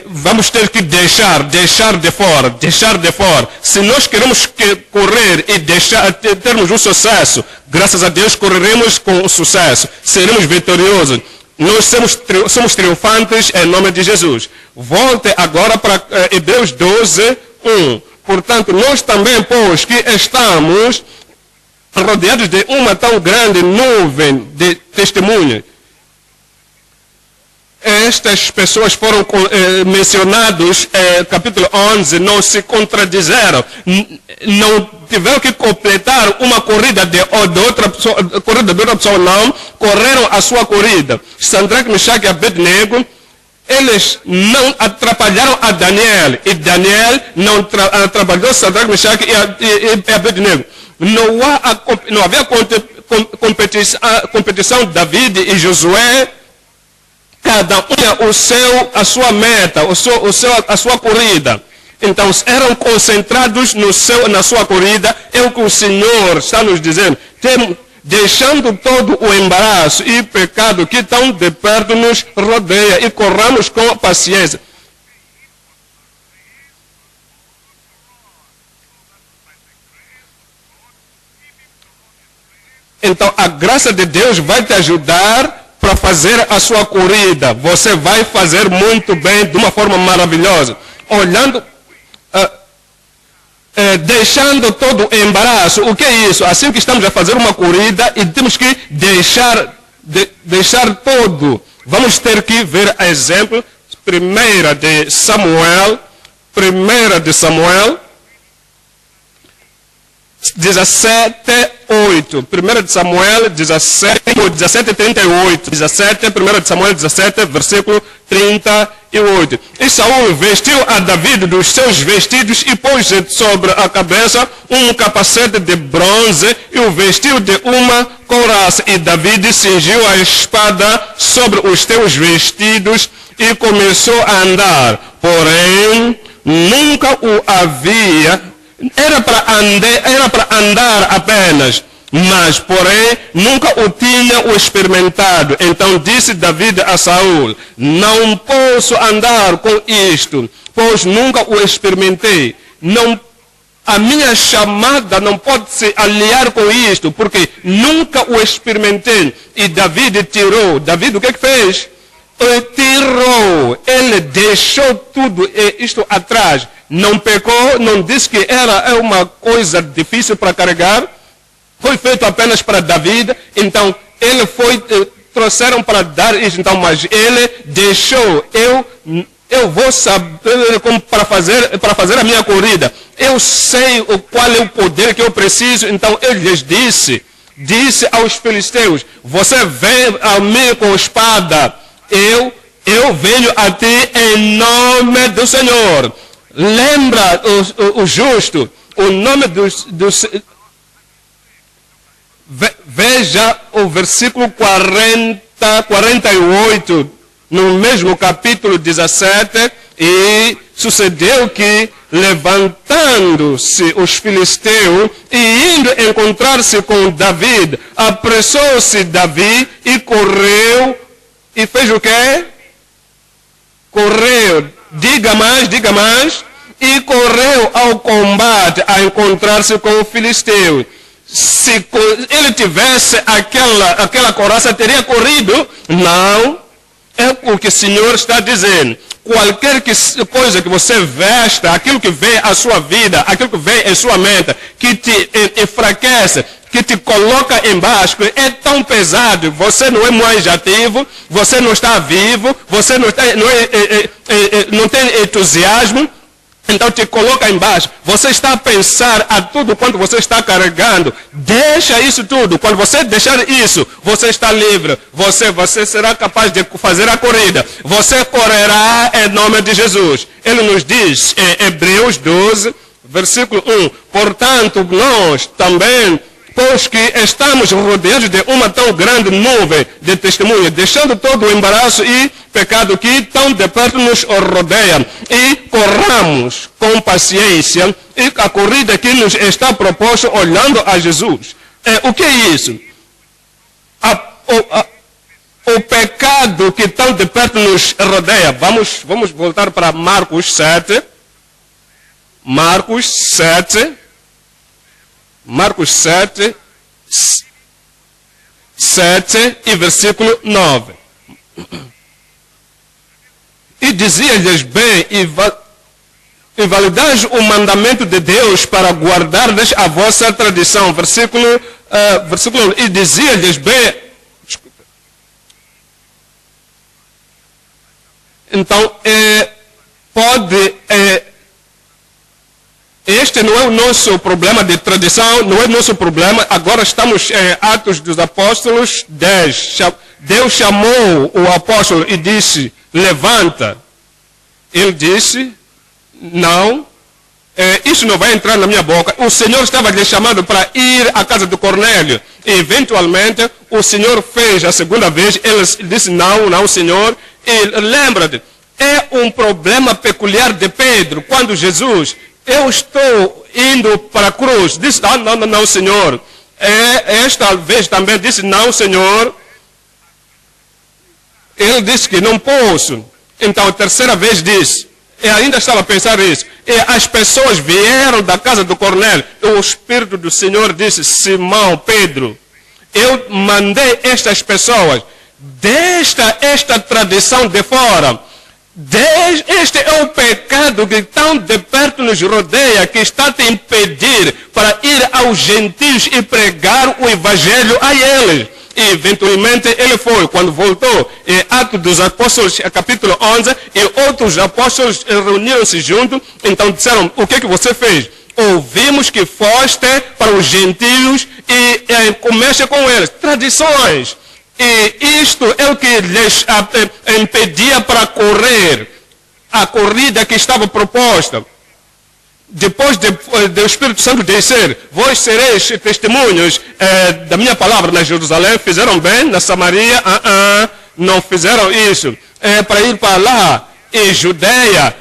Vamos ter que deixar de fora. Se nós queremos correr e termos um sucesso, graças a Deus correremos com sucesso, seremos vitoriosos. Nós somos triunfantes em nome de Jesus. Volte agora para Hebreus 12, 1. Portanto, nós também, pois, que estamos rodeados de uma tão grande nuvem de testemunhas. Estas pessoas foram mencionadas, capítulo 11, não se contradizeram, não tiveram que completar uma corrida de outra pessoa, não, correram a sua corrida. Sadraque, Mesaque e Abednego, eles não atrapalharam a Daniel, e Daniel não atrapalhou Sadraque, Mesaque e Abednego. Não havia competição de David e Josué. Cada um tinha a sua meta, a sua corrida. Então, eram concentrados na sua corrida. É o que o Senhor está nos dizendo. Deixando todo o embaraço e pecado que tão de perto nos rodeia e corramos com paciência. Então, a graça de Deus vai te ajudar para fazer a sua corrida. Você vai fazer muito bem, de uma forma maravilhosa. Olhando, deixando todo o embaraço. O que é isso? Assim que estamos a fazer uma corrida e temos que deixar todo. Vamos ter que ver exemplo. 1 de Samuel 17:8. 1 de Samuel 17:38. 1 de Samuel 17, versículo 38. E Saul vestiu a David dos seus vestidos e pôs sobre a cabeça um capacete de bronze e o vestiu de uma couraça. E David cingiu a espada sobre os seus vestidos e começou a andar. Porém, nunca o havia. Era para andar apenas, mas, porém, nunca o tinha experimentado. Então disse David a Saul: não posso andar com isto, pois nunca o experimentei. A minha chamada não pode se aliar com isto, porque nunca o experimentei. E David tirou. David o que fez? Ele tirou, ele deixou tudo isto atrás. Não pecou, não disse que era uma coisa difícil para carregar. Foi feito apenas para David. Então, trouxeram para dar isso. Então, mas ele deixou. Eu vou saber como para fazer a minha corrida. Eu sei qual é o poder que eu preciso. Então, ele lhes disse aos filisteus: você vem a mim com espada. Eu venho a ti em nome do Senhor. Lembra o justo, o nome dos. Veja o versículo 48, no mesmo capítulo 17. E sucedeu que, levantando-se os filisteus e indo encontrar-se com David, apressou-se Davi e correu. E fez o quê? Correu. Diga mais. E correu ao combate a encontrar-se com o filisteu. Se ele tivesse aquela couraça, teria corrido? Não. É o que o Senhor está dizendo. Qualquer coisa que você vesta, aquilo que vem à sua vida, aquilo que vem em sua mente, que te enfraquece, que te coloca embaixo, é tão pesado, você não é mais ativo, você não está vivo, você não tem entusiasmo, então te coloca embaixo. Você está a pensar a tudo quanto você está carregando. Deixa isso tudo. Quando você deixar isso, você está livre. Você será capaz de fazer a corrida. Você correrá em nome de Jesus. Ele nos diz em Hebreus 12, versículo 1. Portanto, nós também, pois que estamos rodeados de uma tão grande nuvem de testemunhas, deixando todo o embaraço e pecado que tão de perto nos rodeia, e corramos com paciência e a corrida que nos está proposta olhando a Jesus. O que é isso? O pecado que tão de perto nos rodeia. Vamos voltar para Marcos 7. Marcos 7 e versículo 9. E dizia-lhes bem, invalidais o mandamento de Deus para guardardes a vossa tradição. Versículo 1. E dizia-lhes bem. Então, este não é o nosso problema de tradição, não é o nosso problema. Agora estamos em Atos dos Apóstolos 10. Deus chamou o apóstolo e disse, levanta. Ele disse, não, isso não vai entrar na minha boca. O Senhor estava lhe chamando para ir à casa de Cornélio. E, eventualmente, o Senhor fez a segunda vez. Ele disse, não, Senhor. E lembra-te, é um problema peculiar de Pedro. Quando Jesus, eu estou indo para a cruz, disse, não, Senhor. Esta vez também disse, não, Senhor. Ele disse que não posso. Então, a terceira vez disse, e ainda estava a pensar isso. E as pessoas vieram da casa do Cornélio. E o Espírito do Senhor disse, Simão, Pedro, eu mandei estas pessoas, esta tradição de fora. Este é o pecado que tão de perto nos rodeia, que está a te impedir para ir aos gentios e pregar o evangelho a eles. E eventualmente ele foi, quando voltou, em Atos dos Apóstolos, capítulo 11, e outros apóstolos reuniram-se junto, então disseram, o que você fez? Ouvimos que foste para os gentios e comece com eles. Tradições. E isto é o que lhes impedia para correr a corrida que estava proposta. Depois do Espírito Santo descer, vós sereis testemunhos da minha palavra na Jerusalém. Fizeram bem na Samaria? Não fizeram isso. Para ir para lá, em Judeia,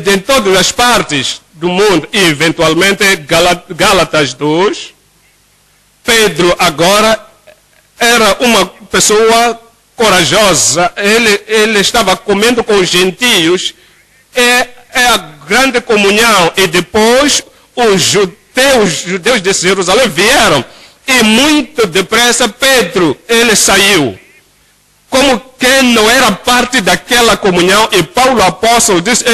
de todas as partes do mundo, e eventualmente Gálatas 2. Pedro agora era uma pessoa corajosa. Ele estava comendo com os gentios. É a grande comunhão. E depois os judeus de Jerusalém vieram. E muito depressa Pedro, ele saiu. Como quem não era parte daquela comunhão. E Paulo apóstolo disse,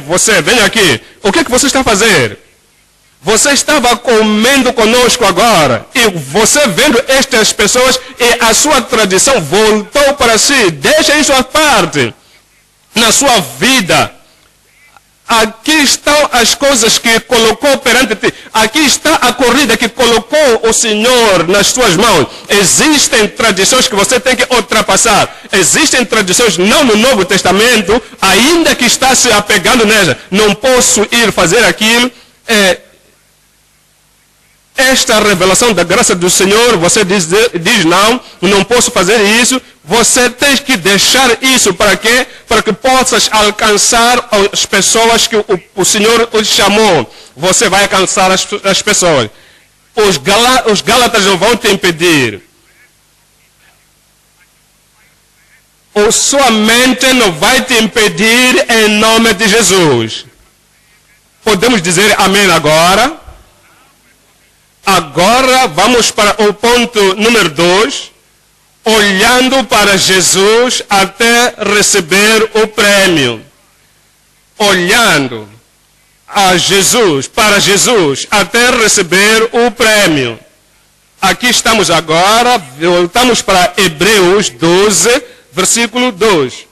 você, vem aqui. O que você está fazendo? Você estava comendo conosco agora. E você vendo estas pessoas e a sua tradição voltou para si. Deixa isso à parte. Na sua vida. Aqui estão as coisas que colocou perante ti. Aqui está a corrida que colocou o Senhor nas suas mãos. Existem tradições que você tem que ultrapassar. Existem tradições, não no Novo Testamento, ainda que está se apegando nela. Não posso ir fazer aquilo. Esta revelação da graça do Senhor, você diz não posso fazer isso. Você tem que deixar isso para quê? Para que possas alcançar as pessoas que o Senhor os chamou. Você vai alcançar as pessoas. Os Gálatas não vão te impedir. Ou sua mente não vai te impedir em nome de Jesus. Podemos dizer amém agora? Agora vamos para o ponto número 2. Olhando para Jesus até receber o prêmio. Olhando para Jesus até receber o prêmio. Aqui estamos agora, voltamos para Hebreus 12, versículo 2.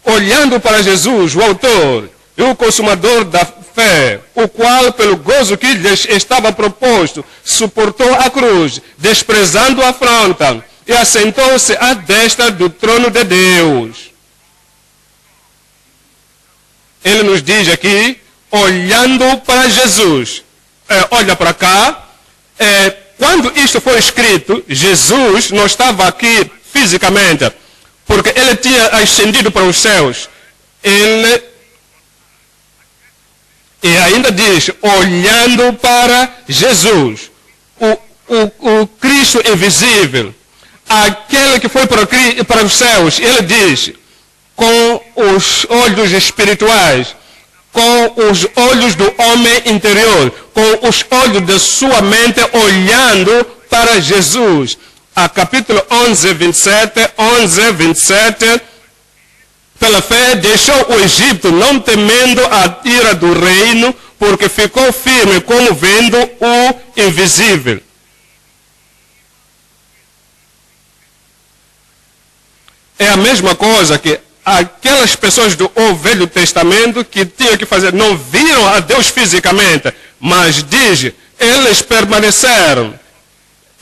Olhando para Jesus, o autor e o consumador da fé, o qual, pelo gozo que lhes estava proposto, suportou a cruz, desprezando a afronta, e assentou-se à destra do trono de Deus. Ele nos diz aqui, olhando para Jesus. Olha para cá. Quando isto foi escrito, Jesus não estava aqui fisicamente, porque ele tinha ascendido para os céus. E ainda diz, olhando para Jesus, o Cristo invisível, aquele que foi para os céus. Ele diz, com os olhos espirituais, com os olhos do homem interior, com os olhos de sua mente, olhando para Jesus. A capítulo 11, 27, pela fé, deixou o Egito, não temendo a ira do reino, porque ficou firme como vendo o invisível. É a mesma coisa que aquelas pessoas do Velho Testamento que tinham que fazer, não viram a Deus fisicamente, mas diz, eles permaneceram.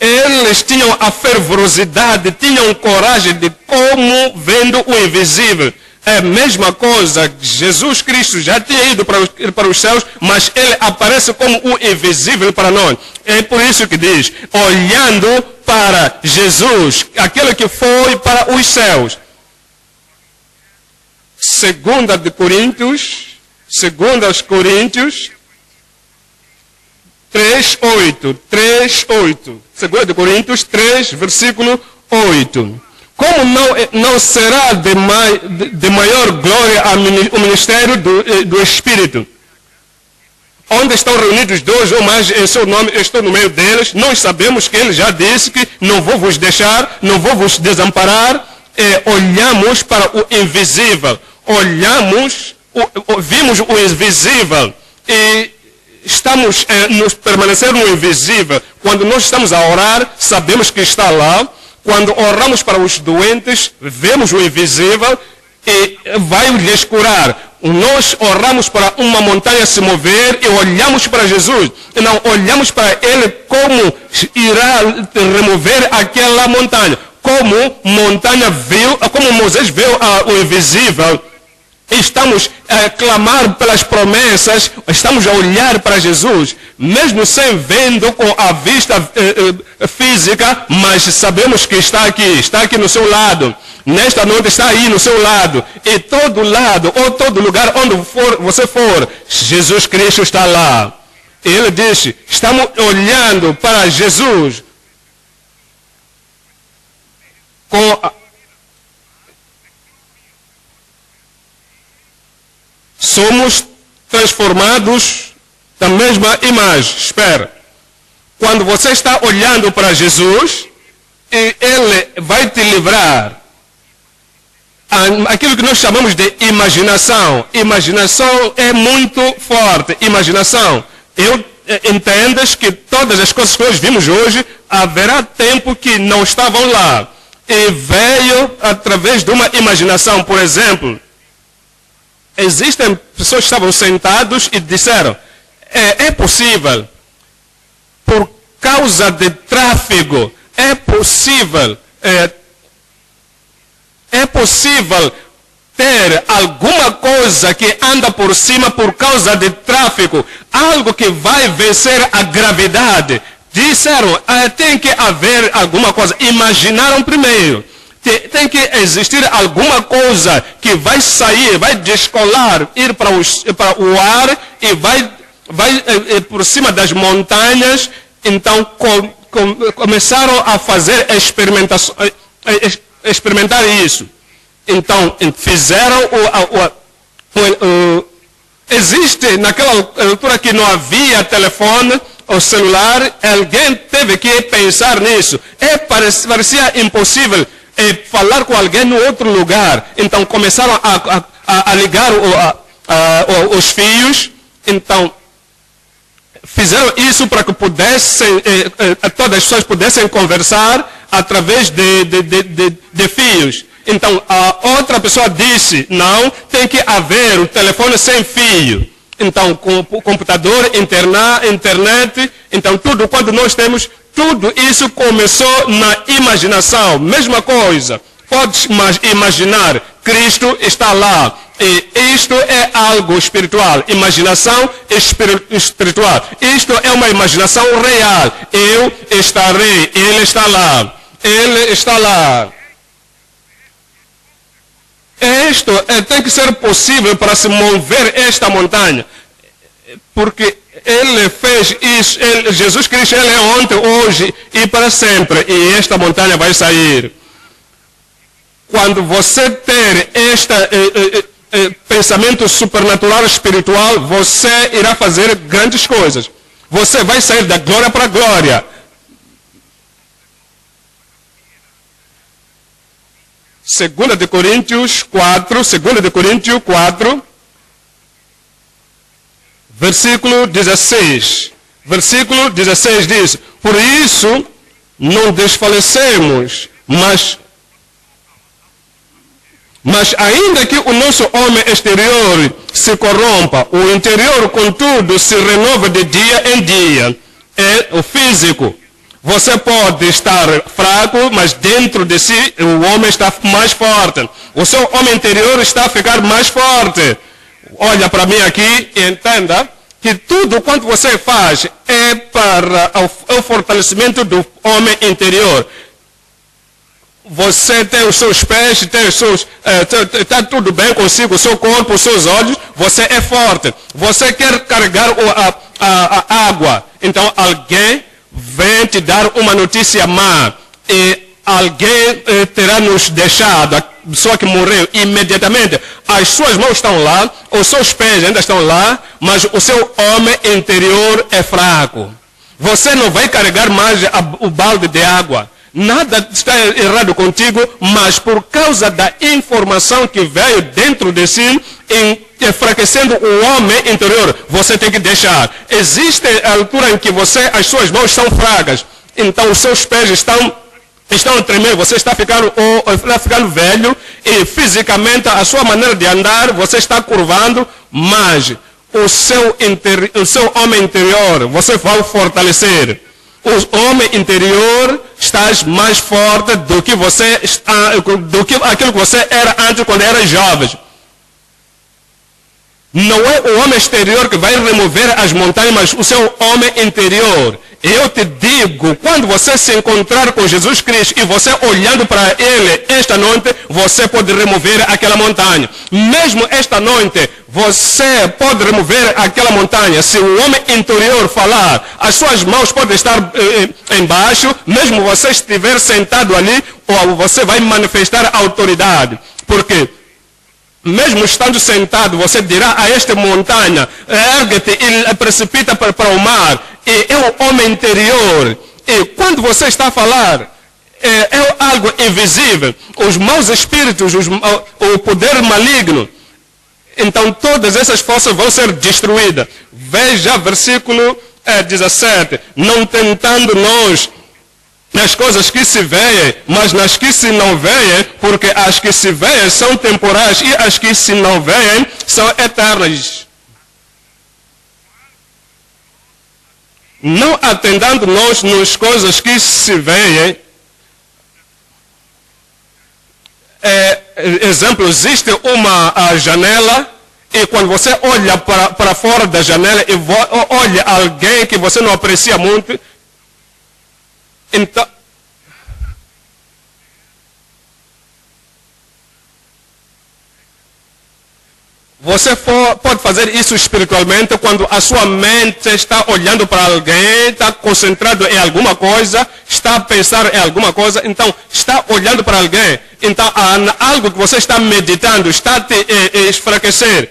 Eles tinham a fervorosidade, tinham coragem de como vendo o invisível. É a mesma coisa, Jesus Cristo já tinha ido para os céus, mas ele aparece como o invisível para nós. É por isso que diz, olhando para Jesus, aquele que foi para os céus. 2 Coríntios 3:8. 2 Coríntios 3, versículo 8. Como não será de maior glória o ministério do Espírito? Onde estão reunidos dois ou mais em seu nome, eu estou no meio deles. Nós sabemos que ele já disse que não vou vos deixar, não vou vos desamparar. Olhamos para o invisível. Vimos o invisível e estamos nos permanecer no invisível. Quando nós estamos a orar, sabemos que está lá. Quando oramos para os doentes, vemos o invisível e vai lhes curar. Nós oramos para uma montanha se mover e olhamos para Jesus. E não olhamos para Ele como irá remover aquela montanha. Como Moisés viu o invisível. Estamos a clamar pelas promessas, estamos a olhar para Jesus, mesmo sem vendo com a vista física, mas sabemos que está aqui no seu lado. Nesta noite está aí no seu lado. E todo lado, ou todo lugar onde você for, Jesus Cristo está lá. Ele disse, estamos olhando para Jesus somos transformados da mesma imagem. Espera. Quando você está olhando para Jesus, Ele vai te livrar. Aquilo que nós chamamos de imaginação. Imaginação é muito forte. Imaginação. Entendes que todas as coisas que nós vimos hoje, haverá tempo que não estavam lá. E veio através de uma imaginação. Por exemplo, existem pessoas que estavam sentados e disseram, é possível, por causa de tráfego, é possível ter alguma coisa que anda por cima por causa de tráfego, algo que vai vencer a gravidade. Disseram, tem que haver alguma coisa. Imaginaram primeiro. Tem que existir alguma coisa que vai sair, vai descolar, ir para o ar e vai por cima das montanhas. Então começaram a fazer experimentar isso. Então fizeram existe naquela altura que não havia telefone ou celular, alguém teve que pensar nisso. Parecia impossível falar com alguém no outro lugar. Então começaram a ligar os fios. Então fizeram isso para que todas as pessoas pudessem conversar através de fios. Então a outra pessoa disse, não, tem que haver o telefone sem fio. Então computador, internet, então tudo quando nós temos, tudo isso começou na imaginação. Mesma coisa, podes imaginar, Cristo está lá. E isto é algo espiritual, imaginação espiritual. Isto é uma imaginação real. Eu estarei, Ele está lá. Ele está lá. Isto tem que ser possível para se mover esta montanha. Porque Ele fez isso, Jesus Cristo, Ele é ontem, hoje e para sempre. E esta montanha vai sair. Quando você ter este pensamento supernatural espiritual, você irá fazer grandes coisas. Você vai sair da glória para a glória. 2 de Coríntios 4, 2 de Coríntios 4, versículo 16. Versículo 16 diz: por isso não desfalecemos, mas ainda que o nosso homem exterior se corrompa, o interior, contudo, se renova de dia em dia. É o físico. Você pode estar fraco, mas dentro de si o homem está mais forte. O seu homem interior está a ficar mais forte. Olha para mim aqui e entenda que tudo quanto você faz é para o fortalecimento do homem interior. Você tem os seus pés, tem os seus, está tudo bem consigo, o seu corpo, os seus olhos, você é forte. Você quer carregar a água, então alguém vem te dar uma notícia má e alguém terá nos deixado, a pessoa que morreu imediatamente. As suas mãos estão lá, os seus pés ainda estão lá, mas o seu homem interior é fraco. Você não vai carregar mais o balde de água. Nada está errado contigo, mas por causa da informação que veio dentro de si, enfraquecendo o homem interior, você tem que deixar. Existe a altura em que as suas mãos são fracas, então os seus pés estão a tremer, você está ficando velho e fisicamente a sua maneira de andar, você está curvando, mas o seu homem interior, você vai fortalecer. O homem interior está mais forte do que você está, do que aquilo que você era antes quando era jovem. Não é o homem exterior que vai remover as montanhas, mas o seu homem interior. Eu te digo, quando você se encontrar com Jesus Cristo e você olhando para Ele esta noite, você pode remover aquela montanha. Mesmo esta noite, você pode remover aquela montanha. Se o homem interior falar, as suas mãos podem estar embaixo, mesmo você estiver sentado ali, ou você vai manifestar autoridade. Porque mesmo estando sentado, você dirá a esta montanha, ergue-te e precipita para o mar. E é o homem interior. E quando você está a falar, é algo invisível. Os maus espíritos, o poder maligno. Então todas essas forças vão ser destruídas. Veja versículo 17. Não tentando nós nas coisas que se veem, mas nas que se não veem, porque as que se veem são temporais e as que se não veem são eternas. Não atendendo nós nas coisas que se veem. Exemplo, existe uma janela e quando você olha para fora da janela e olha alguém que você não aprecia muito, então, você pode fazer isso espiritualmente quando a sua mente está olhando para alguém, está concentrado em alguma coisa, está a pensar em alguma coisa, então está olhando para alguém. Então algo que você está meditando está a te enfraquecer.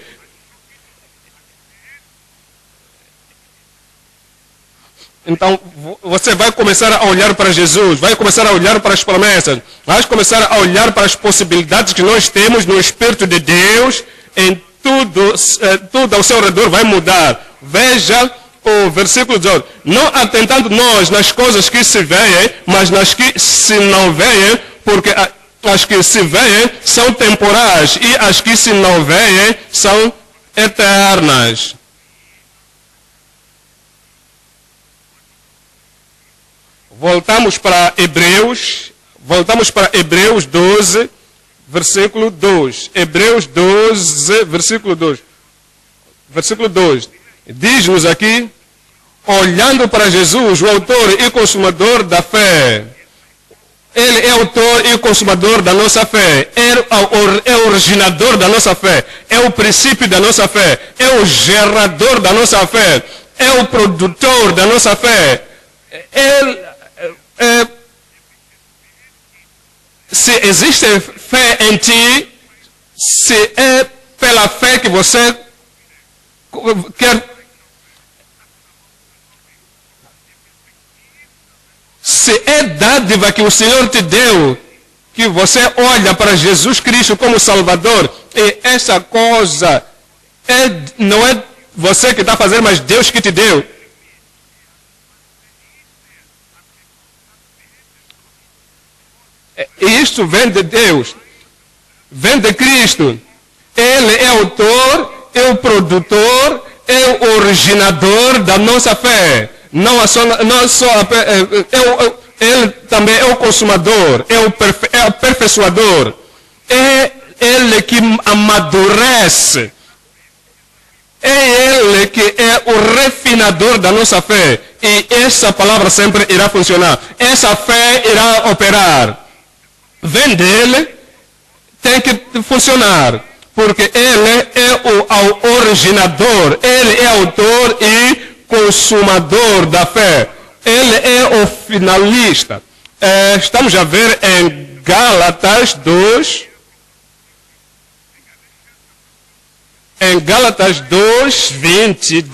Então você vai começar a olhar para Jesus, vai começar a olhar para as promessas, vai começar a olhar para as possibilidades que nós temos no Espírito de Deus. Em tudo ao seu redor vai mudar. Veja o versículo 18. Não atentando nós nas coisas que se veem, mas nas que se não veem, porque as que se veem são temporais e as que se não veem são eternas. Voltamos para Hebreus 12, versículo 2. Hebreus 12, versículo 2. Versículo 2. Diz-nos aqui, olhando para Jesus, o autor e consumador da fé. Ele é autor e consumador da nossa fé. É o originador da nossa fé. É o princípio da nossa fé. É o gerador da nossa fé. É o produtor da nossa fé. Se existe fé em ti, se é pela fé que você quer, se é dádiva que o Senhor te deu, que você olha para Jesus Cristo como Salvador, e essa coisa não é você que está fazendo, mas Deus que te deu. E isso vem de Deus, vem de Cristo. Ele é o autor, é o produtor, é o originador da nossa fé. Ele também é o consumador, é o aperfeiçoador. É Ele que amadurece. É Ele que é o refinador da nossa fé. E essa palavra sempre irá funcionar. Essa fé irá operar. Vem dele, tem que funcionar. Porque Ele é o originador. Ele é autor e consumador da fé. Ele é o finalista. Estamos a ver em Gálatas 2. Em Gálatas 2, 20.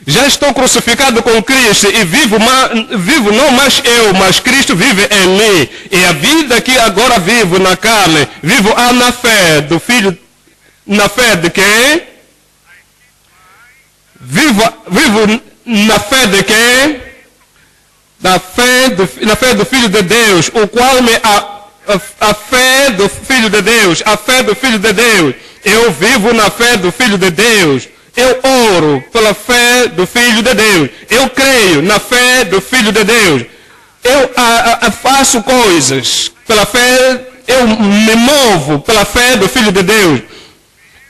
Já estou crucificado com Cristo e vivo não mais eu, mas Cristo vive em mim. E a vida que agora vivo na carne, vivo na fé do Filho. Na fé de quem? Vivo na fé de quem? Na fé do Filho de Deus, o qual a fé do Filho de Deus, a fé do Filho de Deus. Eu vivo na fé do Filho de Deus. Eu oro pela fé do Filho de Deus. Eu creio na fé do Filho de Deus. Eu faço coisas pela fé, eu me movo pela fé do Filho de Deus.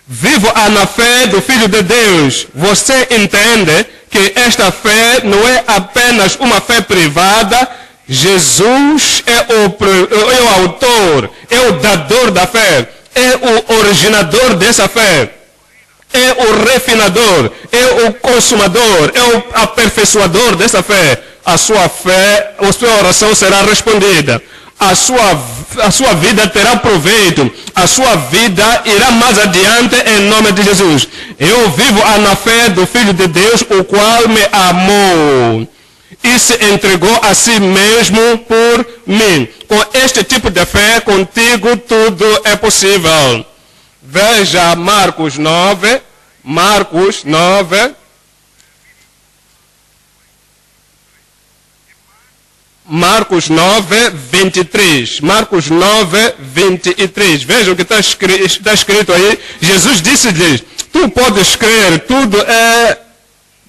Vivo na fé do Filho de Deus. Você entende que esta fé não é apenas uma fé privada. Jesus é o autor, é o dador da fé, é o originador dessa fé, é o refinador, é o consumador, é o aperfeiçoador dessa fé. A sua fé, a sua oração será respondida. A sua vida terá proveito. A sua vida irá mais adiante em nome de Jesus. Eu vivo na fé do Filho de Deus, o qual me amou e se entregou a si mesmo por mim. Com este tipo de fé, contigo tudo é possível. Veja Marcos 9. Marcos 9. Marcos 9, 23. Marcos 9, 23. Veja o que está escrito aí. Jesus disse-lhes: tu podes crer, tudo é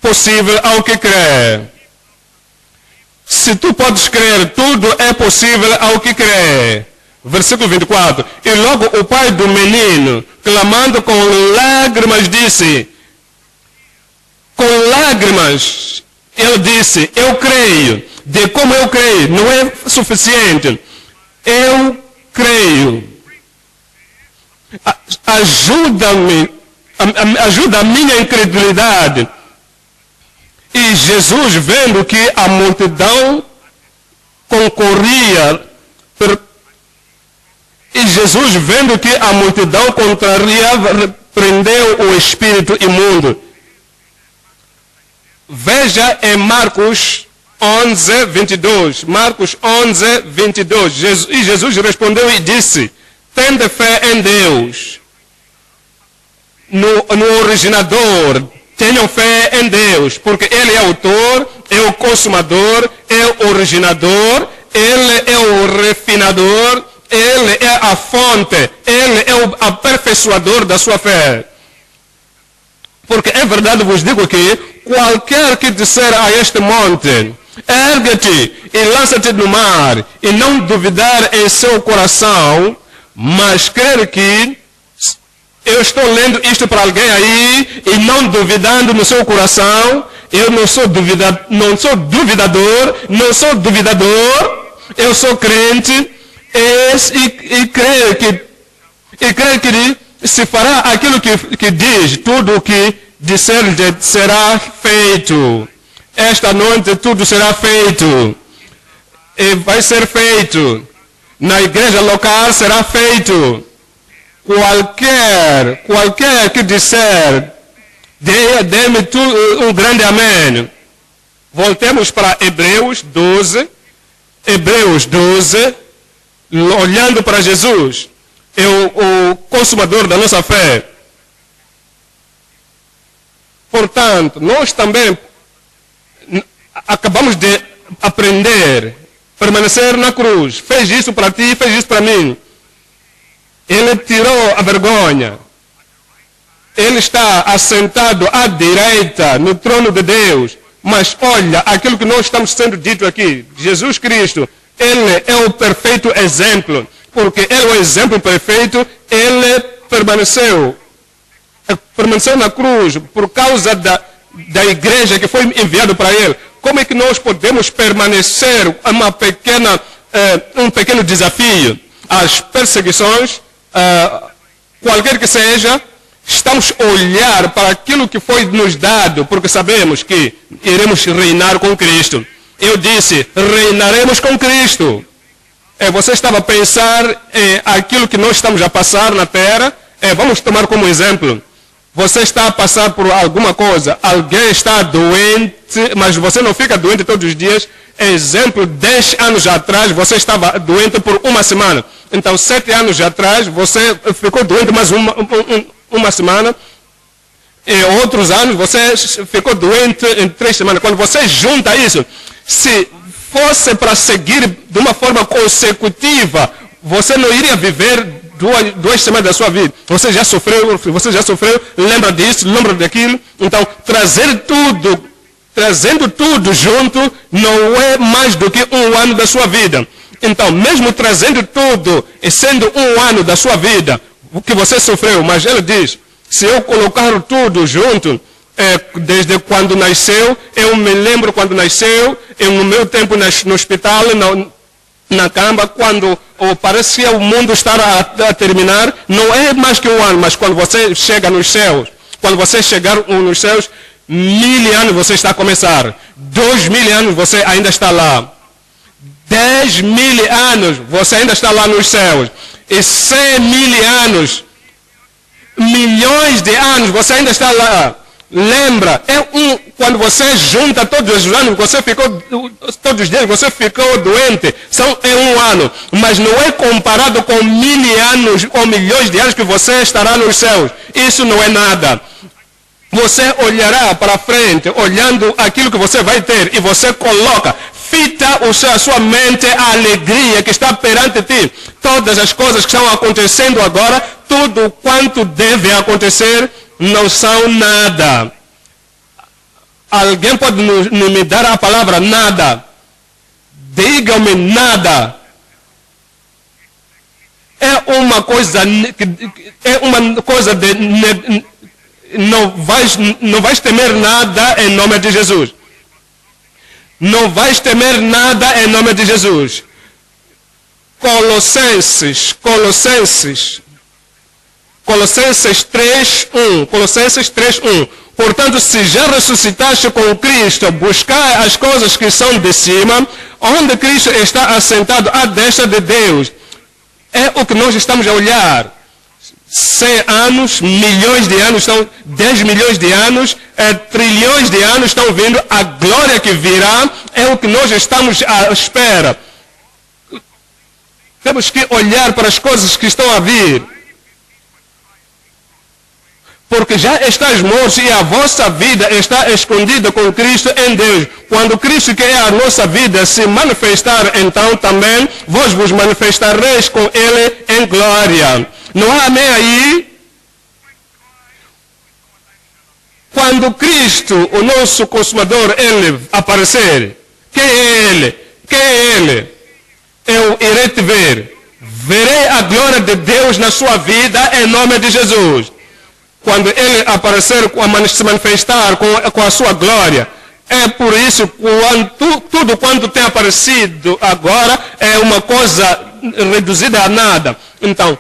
possível ao que crê. Se tu podes crer, tudo é possível ao que crê. Versículo 24. E logo o pai do menino, clamando com lágrimas, disse, ele disse, eu creio. De como eu creio, não é suficiente. Eu creio. Ajuda-me, ajuda a minha incredulidade. E Jesus, vendo que a multidão concorria, repreendeu o espírito imundo. Veja em Marcos 11, 22. Marcos 11, 22. E Jesus respondeu e disse, tende fé em Deus, no originador. Tenham fé em Deus, porque Ele é o autor, é o consumador, é o originador, Ele é o refinador, Ele é a fonte, Ele é o aperfeiçoador da sua fé. Porque é verdade, vos digo que qualquer que disser a este monte, ergue-te e lança-te no mar, e não duvidar em seu coração, mas crer que eu estou lendo isto para alguém aí e não duvidando no seu coração. Eu não sou duvidador, eu sou crente e creio que se fará aquilo que diz, tudo o que disser será feito. Esta noite tudo será feito. E vai ser feito. Na igreja local será feito. Qualquer que disser, dê-me um grande amém. Voltemos para Hebreus 12. Hebreus 12, olhando para Jesus, é o consumador da nossa fé. Portanto, nós também acabamos de aprender, permanecer na cruz. Fez isso para ti, fez isso para mim. Ele tirou a vergonha. Ele está assentado à direita no trono de Deus. Mas olha aquilo que nós estamos sendo dito aqui. Jesus Cristo, Ele é o perfeito exemplo. Porque Ele é o exemplo perfeito. Ele permaneceu na cruz por causa da igreja que foi enviado para Ele. Como é que nós podemos permanecer um pequeno desafio? As perseguições, qualquer que seja, estamos a olhar para aquilo que foi nos dado, porque sabemos que iremos reinar com Cristo. Eu disse, reinaremos com Cristo. Você estava a pensar em aquilo que nós estamos a passar na terra? Vamos tomar como exemplo. Você está a passar por alguma coisa, alguém está doente, mas você não fica doente todos os dias. Exemplo, 10 anos atrás você estava doente por uma semana. Então, 7 anos atrás você ficou doente mais uma semana. E outros anos você ficou doente em 3 semanas. Quando você junta isso, se fosse para seguir de uma forma consecutiva, você não iria viver 2 semanas da sua vida. Você já sofreu, lembra disso, lembra daquilo. Então, trazendo tudo junto, não é mais do que 1 ano da sua vida. Então, mesmo trazendo tudo e sendo 1 ano da sua vida, o que você sofreu, mas ele diz, se eu colocar tudo junto, desde quando nasceu, eu me lembro quando nasceu, no meu tempo no hospital, na cama, quando parece que o mundo está a terminar, não é mais que 1 ano, mas quando você chega nos céus, quando você chegar nos céus, 1000 anos você está a começar, 2000 anos você ainda está lá, 10.000 anos você ainda está lá nos céus, e 100.000 anos, milhões de anos você ainda está lá. Lembra, quando você junta todos os anos, todos os dias você ficou doente, é 1 ano, mas não é comparado com 1000 anos ou milhões de anos que você estará nos céus. Isso não é nada. Você olhará para frente, olhando aquilo que você vai ter, e você fita a sua mente a alegria que está perante ti. Todas as coisas que estão acontecendo agora, tudo quanto deve acontecer, não são nada. Alguém pode me dar a palavra nada? Diga-me nada. É uma coisa de não vais temer nada em nome de Jesus. Não vais temer nada em nome de Jesus. Colossenses 3:1. Portanto, se já ressuscitaste com Cristo, buscai as coisas que são de cima, onde Cristo está assentado à destra de Deus. É o que nós estamos a olhar. 100 anos, milhões de anos, 10 milhões de anos, trilhões de anos estão vindo. A glória que virá é o que nós estamos à espera. Temos que olhar para as coisas que estão a vir. Porque já estás mortos e a vossa vida está escondida com Cristo em Deus. Quando Cristo, que é a nossa vida, se manifestar, então também vos manifestareis com Ele em glória. Não há amém aí? Quando Cristo, o nosso consumador, Ele aparecer, quem é Ele? Quem é Ele? Eu irei te ver. Verei a glória de Deus na sua vida em nome de Jesus. Quando Ele aparecer, se manifestar com a sua glória. É por isso que tudo quanto tem aparecido agora é uma coisa reduzida a nada. Então,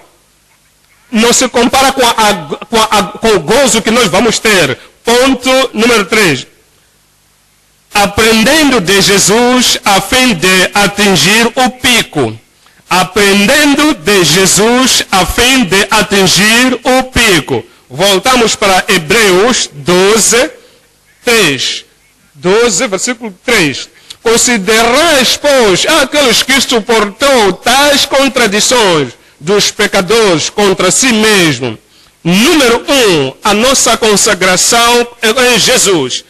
não se compara com o gozo que nós vamos ter. Ponto número 3. Aprendendo de Jesus a fim de atingir o pico. Aprendendo de Jesus a fim de atingir o pico. Voltamos para Hebreus 12, 3. 12, versículo 3. Considerais, pois, aqueles que suportou tais contradições dos pecadores contra si mesmo. Número 1, a nossa consagração é em Jesus.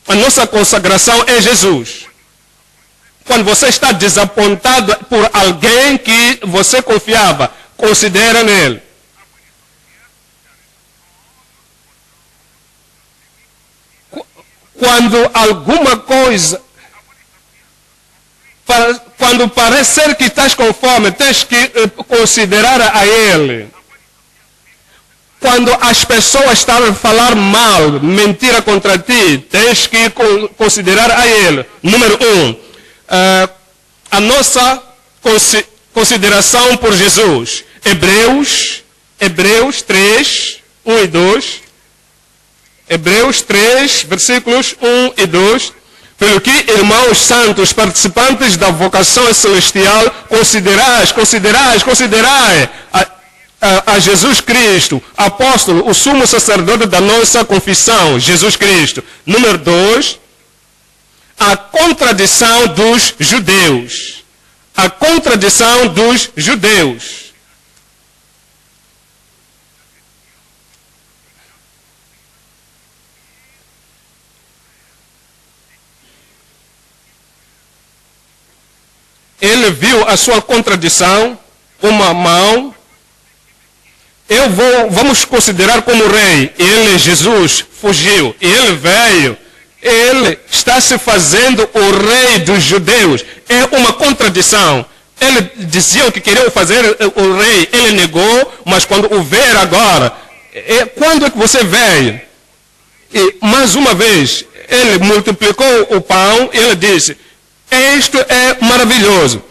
A nossa consagração é Jesus. Quando você está desapontado por alguém que você confiava, considera nele. Quando alguma coisa, quando parecer que estás com fome, tens que considerar a ele. Quando as pessoas estão a falar mal, mentira contra ti, tens que considerar a ele. Número 1, a nossa consideração por Jesus. Hebreus 3, 1 e 2. Hebreus 3, versículos 1 e 2. Pelo que, irmãos santos, participantes da vocação celestial, considerai a Jesus Cristo, apóstolo, o sumo sacerdote da nossa confissão, Jesus Cristo. Número 2, a contradição dos judeus. A contradição dos judeus. Ele viu a sua contradição, uma mão. Vamos considerar como rei. Ele, Jesus, fugiu. Ele veio. Ele está se fazendo o rei dos judeus. É uma contradição. Eles diziam que queriam fazer o rei. Ele negou, mas quando o ver agora, quando é que você veio? E mais uma vez, ele multiplicou o pão. Ele disse, isto é maravilhoso.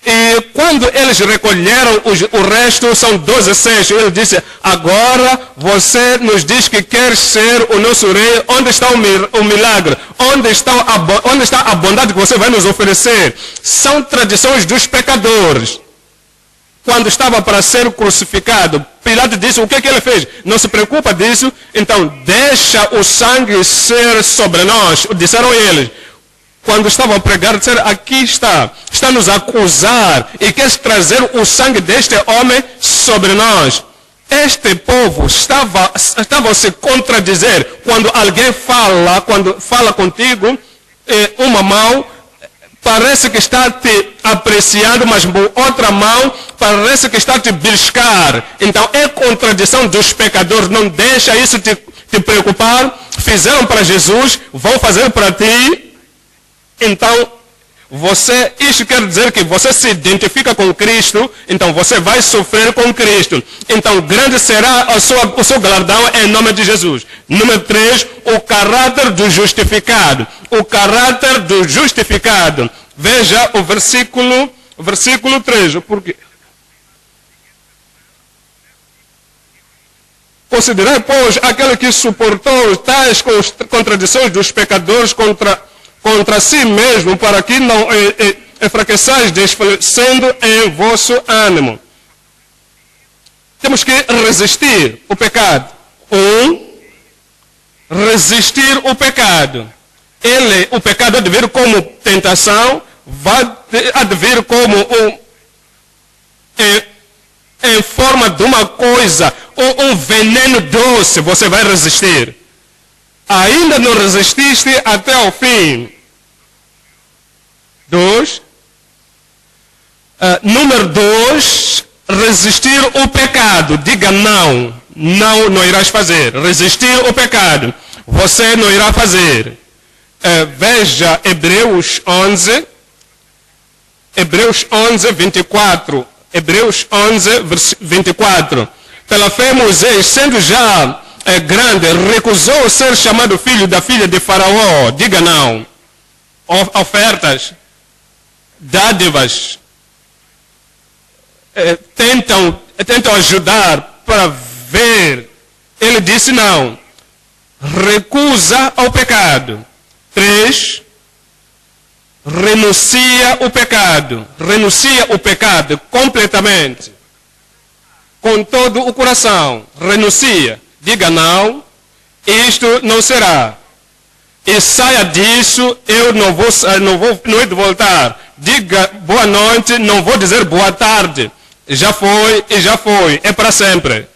E quando eles recolheram o resto, são 12 cestos, ele disse, agora você nos diz que quer ser o nosso rei, onde está o milagre? Onde está a bondade que você vai nos oferecer? São tradições dos pecadores. Quando estava para ser crucificado, Pilato disse, o que ele fez? Não se preocupa disso, então deixa o sangue ser sobre nós, disseram eles. Quando estavam a pregar, disseram, aqui está nos a acusar e quer trazer o sangue deste homem sobre nós. Este povo estava a se contradizer. Quando alguém quando fala contigo, uma mão parece que está te apreciando, mas outra mão parece que está te beliscar. Então é contradição dos pecadores, não deixa isso te preocupar. Fizeram para Jesus, vão fazer para ti. Então, isso quer dizer que você se identifica com Cristo, então você vai sofrer com Cristo. Então, grande será o seu galardão em nome de Jesus. Número 3, o caráter do justificado. O caráter do justificado. Veja o versículo 3. Porque considerai, pois, aquele que suportou tais contradições dos pecadores contra si mesmo, para que não enfraqueçais, desfalecendo em vosso ânimo. Temos que resistir o pecado. Resistir o pecado. O pecado há de vir como tentação, há de vir como em forma de uma coisa, um veneno doce, você vai resistir. Ainda não resististe até o fim. 2. Número 2, resistir o pecado. Diga não. Não irás fazer. Resistir o pecado. Você não irá fazer. Veja Hebreus 11. Hebreus 11, 24. Hebreus 11, 24. Pela fé, Moisés, sendo já grande, recusou ser chamado filho da filha de Faraó. Diga não. Ofertas, dádivas, tentam ajudar para ver. Ele disse não. Recusa ao pecado. 3. Renuncia o pecado. Renuncia o pecado completamente. Com todo o coração. Renuncia. Diga não, isto não será. e saia disso, eu não hei de voltar. Diga boa noite, não vou dizer boa tarde. Já foi e já foi, é para sempre.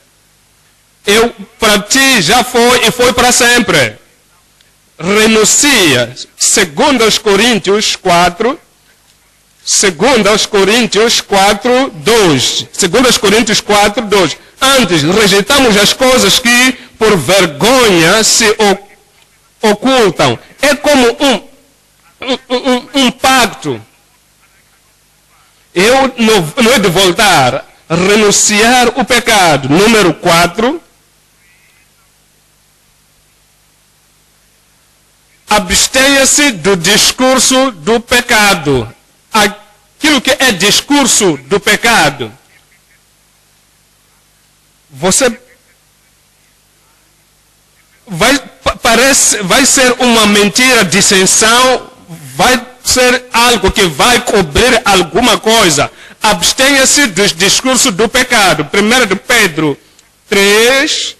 Para ti já foi e foi para sempre. Renuncia. 2 Coríntios 4, 2 Coríntios 4, 2. 2 Coríntios 4, 2. Antes, rejeitamos as coisas que por vergonha se ocultam. É como um pacto. Eu não hei de voltar a renunciar o pecado. Número 4. Abstenha-se do discurso do pecado. Aquilo que é discurso do pecado. Você vai ser uma mentira, dissensão, vai ser algo que vai cobrir alguma coisa. Abstenha-se dos discursos do pecado. 1 de Pedro 3,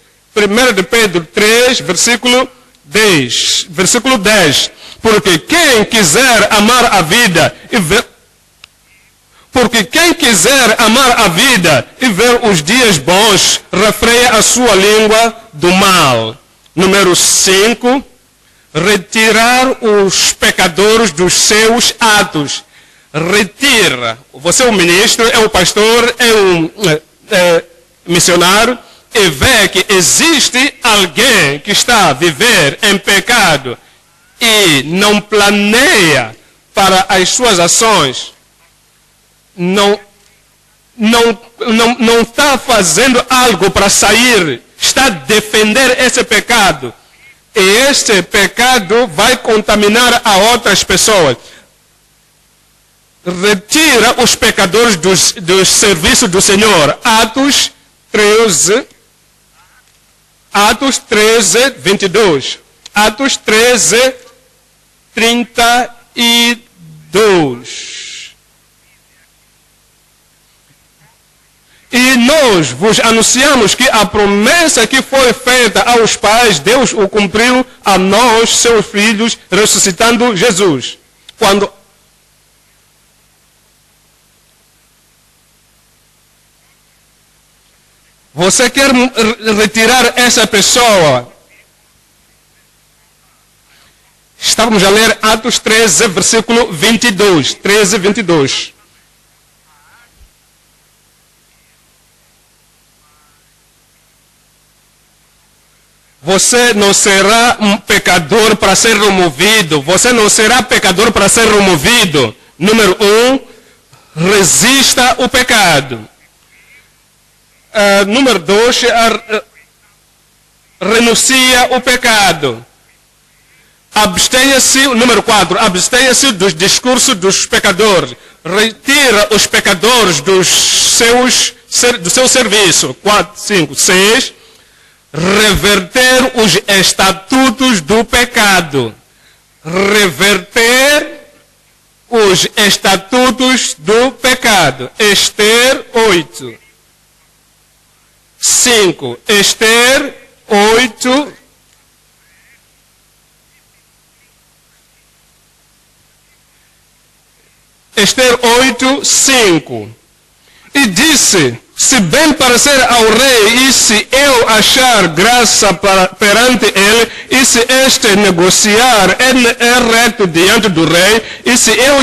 versículo 10. Porque quem quiser amar a vida e ver os dias bons, refreia a sua língua do mal. Número 5. Retirar os pecadores dos seus atos. Retira. Você é um ministro, é um pastor, é um missionário, e vê que existe alguém que está a viver em pecado e não planeia para as suas ações, não está fazendo algo para sair, está a defender esse pecado. E este pecado vai contaminar a outras pessoas. Retira os pecadores dos serviços do Senhor. Atos 13, 22. Atos 13, 32. E nós vos anunciamos que a promessa que foi feita aos pais, Deus o cumpriu a nós, seus filhos, ressuscitando Jesus. Quando você quer retirar essa pessoa, estávamos a ler Atos 13, versículo 22. 13, 22. Você não será um pecador para ser removido. Você não será pecador para ser removido. Número 1, resista o pecado. Número 2, renuncia o pecado. Abstenha-se, número 4, abstenha-se dos discursos dos pecadores. Retira os pecadores do seu serviço. 4, 5, 6. Reverter os estatutos do pecado. Reverter os estatutos do pecado. Esther 8. 5. Esther 8. Esther 8, 5. E disse: se bem parecer ao rei, e se eu achar graça perante ele, e se este negociar é reto diante do rei, e se eu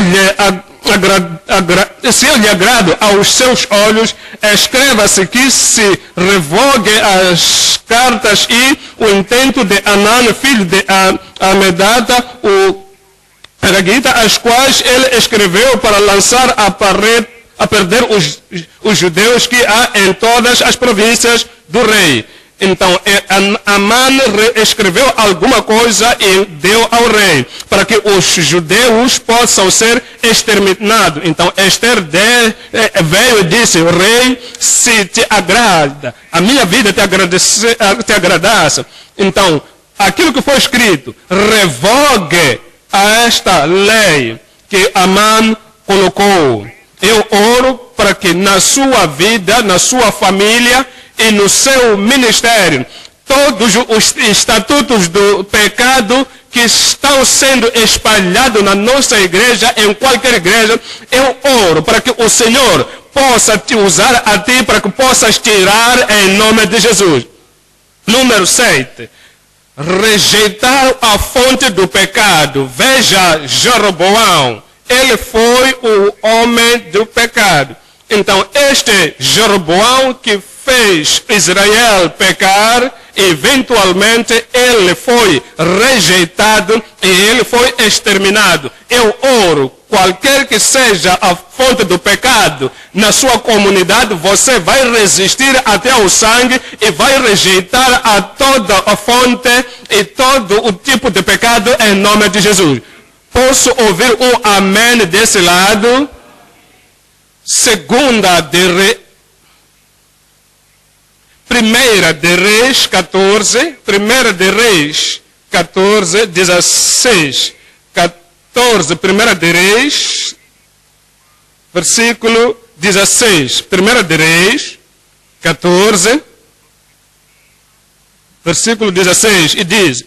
lhe agrado aos seus olhos, escreva-se que se revogue as cartas e o intento de Anã, filho de Amedata, o Agagita, as quais ele escreveu para lançar a perder os judeus que há em todas as províncias do rei. Então, Amã escreveu alguma coisa e deu ao rei, para que os judeus possam ser exterminados. Então, Esther veio e disse: rei, se te agrada, a minha vida te agradasse, então, aquilo que foi escrito, revogue a esta lei que Amã colocou. Eu oro para que na sua vida, na sua família e no seu ministério, todos os estatutos do pecado que estão sendo espalhados na nossa igreja, em qualquer igreja, eu oro para que o Senhor possa te usar a ti, para que possas tirar em nome de Jesus. Número 7. Rejeitar a fonte do pecado. Veja Jeroboão. Ele foi o homem do pecado. Então, este Jeroboão que fez Israel pecar, eventualmente ele foi rejeitado e ele foi exterminado. Eu oro, qualquer que seja a fonte do pecado na sua comunidade, você vai resistir até o sangue e vai rejeitar a toda a fonte e todo o tipo de pecado em nome de Jesus. Posso ouvir um amém desse lado? Primeira de Reis 14, 16, 14, Primeira de Reis, versículo 16, Primeira de Reis 14, versículo 16, e diz: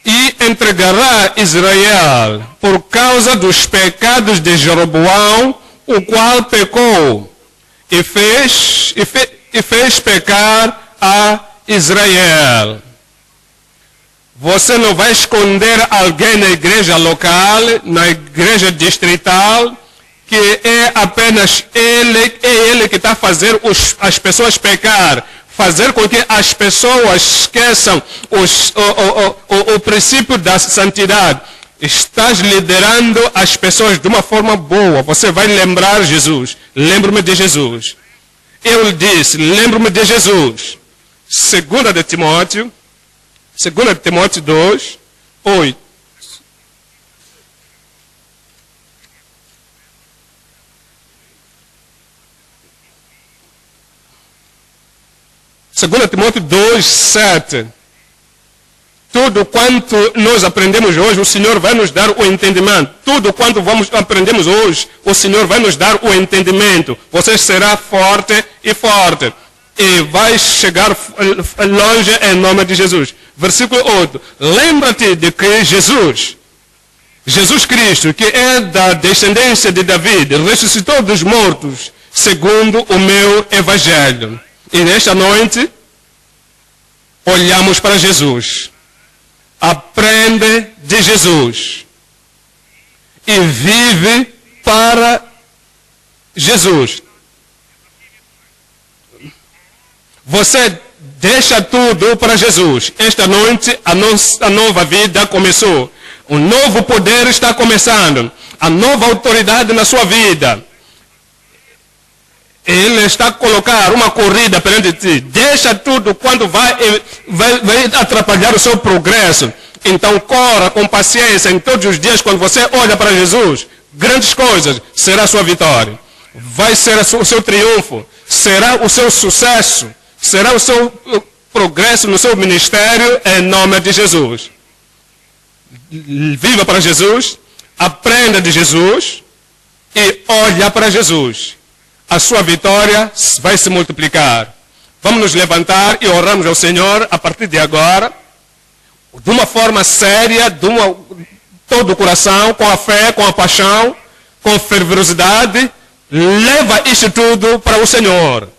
e entregará Israel por causa dos pecados de Jeroboão, o qual pecou e fez pecar a Israel. Você não vai esconder alguém na igreja local, na igreja distrital, que é apenas ele que está a fazer as pessoas pecar. Fazer com que as pessoas esqueçam o princípio da santidade. Estás liderando as pessoas de uma forma boa. Você vai lembrar Jesus. Lembro-me de Jesus. Eu disse, lembro-me de Jesus. 2 de Timóteo 2, 8. Segundo Timóteo 2, 7. Tudo quanto nós aprendemos hoje, o Senhor vai nos dar o entendimento. Tudo quanto aprendemos hoje, o Senhor vai nos dar o entendimento. Você será forte e forte. E vai chegar longe em nome de Jesus. Versículo 8. Lembra-te de que Jesus Cristo, que é da descendência de Davi, ressuscitou dos mortos, segundo o meu evangelho. E nesta noite, olhamos para Jesus. Aprende de Jesus. E vive para Jesus. Você deixa tudo para Jesus. Esta noite, a nova vida começou. Um novo poder está começando. A nova autoridade na sua vida. Ele está a colocar uma corrida perante ti. Deixa tudo quando vai atrapalhar o seu progresso. Então corra com paciência em todos os dias. Quando você olha para Jesus, grandes coisas, será a sua vitória. Vai ser o seu triunfo. Será o seu sucesso. Será o seu progresso no seu ministério em nome de Jesus. Viva para Jesus. Aprenda de Jesus. E olha para Jesus. A sua vitória vai se multiplicar. Vamos nos levantar e oramos ao Senhor a partir de agora, de uma forma séria, todo o coração, com a fé, com a paixão, com fervorosidade. Leva isso tudo para o Senhor.